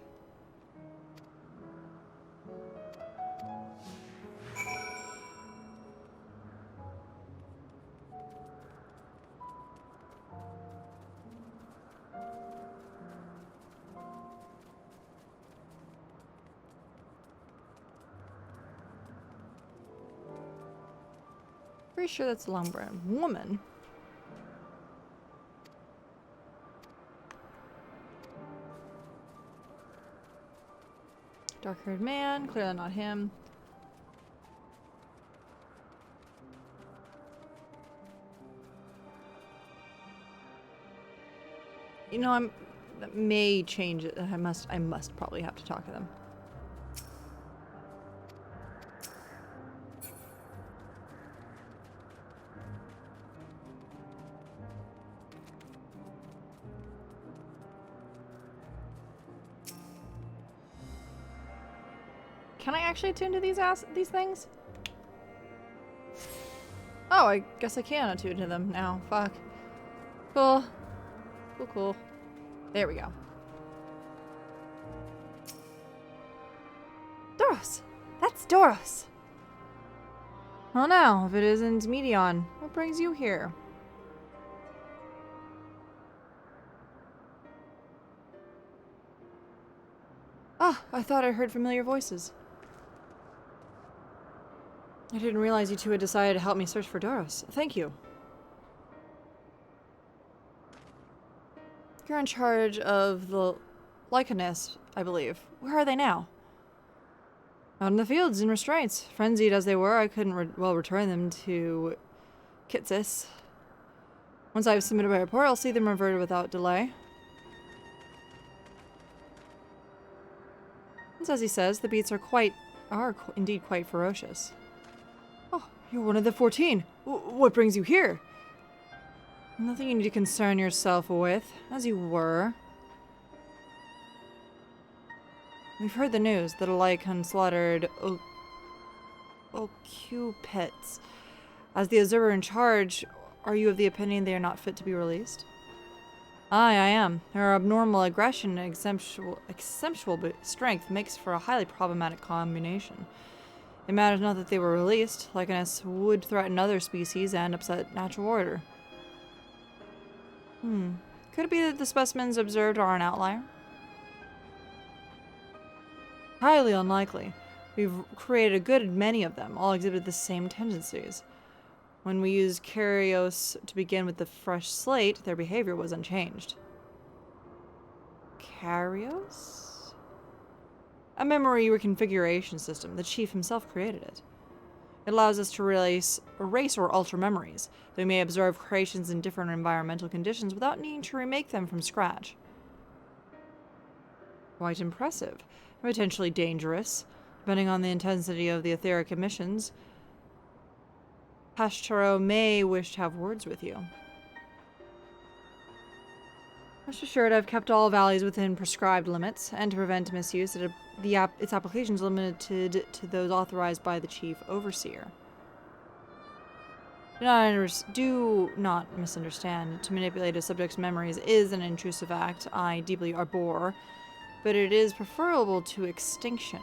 Pretty sure that's a long brown woman. Dark-haired man, clearly not him. You know, that may change it. I must probably have to talk to them. Can I actually attune to these things? Oh, I guess I can attune to them now. Fuck. Cool. Cool. There we go. Doros! That's Doros! Well now, if it isn't Medion, what brings you here? Ah, I thought I heard familiar voices. I didn't realize you two had decided to help me search for Doros. Thank you. You're in charge of the Lycanus, I believe. Where are they now? Out in the fields, in restraints. Frenzied as they were, I couldn't return them to Kitsis. Once I've submitted my report, I'll see them reverted without delay. And as he says, the beasts are indeed quite ferocious. Oh, you're one of the 14. What brings you here? Nothing you need to concern yourself with, as you were. We've heard the news that a Lycan slaughtered Occupets. As the observer in charge, are you of the opinion they are not fit to be released? Aye, I am. Their abnormal aggression and exceptional strength makes for a highly problematic combination. It matters not that they were released. Lycanus would threaten other species and upset natural order. Could it be that the specimens observed are an outlier? Highly unlikely. We've created a good many of them, all exhibit the same tendencies. When we used Karyos to begin with the fresh slate, their behavior was unchanged. Karyos? A memory reconfiguration system. The chief himself created it. It allows us to erase or alter memories, though we may observe creations in different environmental conditions without needing to remake them from scratch. Quite impressive, and potentially dangerous, depending on the intensity of the etheric emissions. Pashtaro may wish to have words with you. Rest assured, I've kept all valleys within prescribed limits, and to prevent misuse, its application is limited to those authorized by the Chief Overseer. Do not misunderstand. To manipulate a subject's memories is an intrusive act I deeply abhor, but it is preferable to extinction.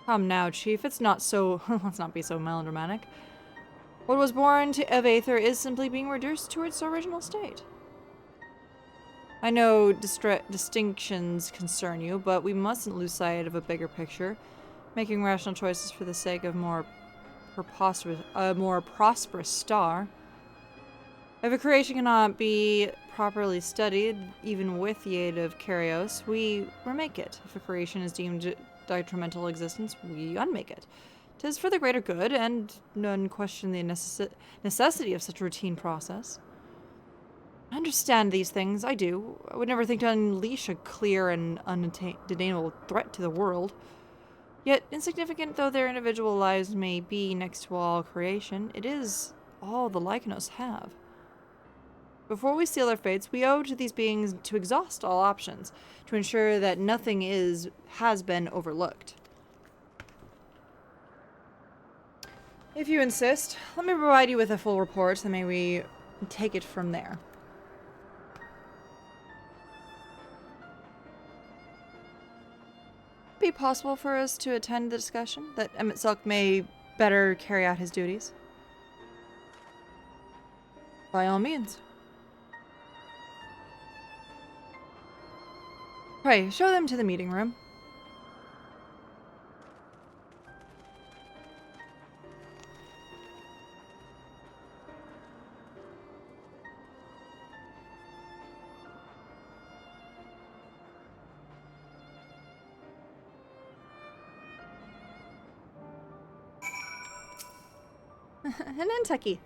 Come now, Chief, it's not so... let's not be so melodramatic. What was born of Aether is simply being reduced to its original state. I know distinctions concern you, but we mustn't lose sight of a bigger picture, making rational choices for the sake of a more prosperous star. If a creation cannot be properly studied, even with the aid of Karyos, we remake it. If a creation is deemed detrimental existence, we unmake it. 'Tis for the greater good, and none question the necessity of such a routine process. I understand these things, I do. I would never think to unleash a clear and undeniable threat to the world. Yet, insignificant though their individual lives may be next to all creation, it is all the Lycanos have. Before we seal their fates, we owe to these beings to exhaust all options, to ensure that nothing has been overlooked. If you insist, let me provide you with a full report, then may we take it from there. Be possible for us to attend the discussion, that Emmett Silk may better carry out his duties? By all means. Pray, show them to the meeting room. And Nantucky.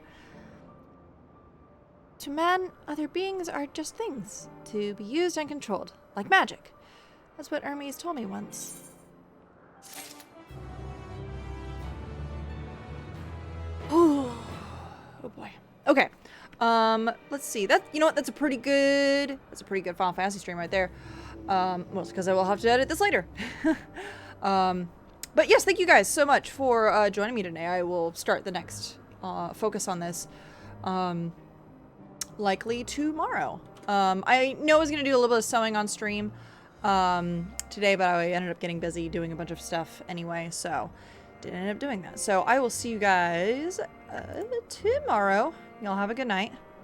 To man, other beings are just things, to be used and controlled, like magic. That's what Hermes told me once. Oh boy. Okay. Let's see. You know what? That's a pretty good Final Fantasy stream right there. Mostly because I will have to edit this later. But yes, thank you guys so much for joining me today. I will start the next focus on this likely tomorrow. I know I was going to do a little bit of sewing on stream today, but I ended up getting busy doing a bunch of stuff anyway, so didn't end up doing that. So I will see you guys tomorrow. Y'all have a good night.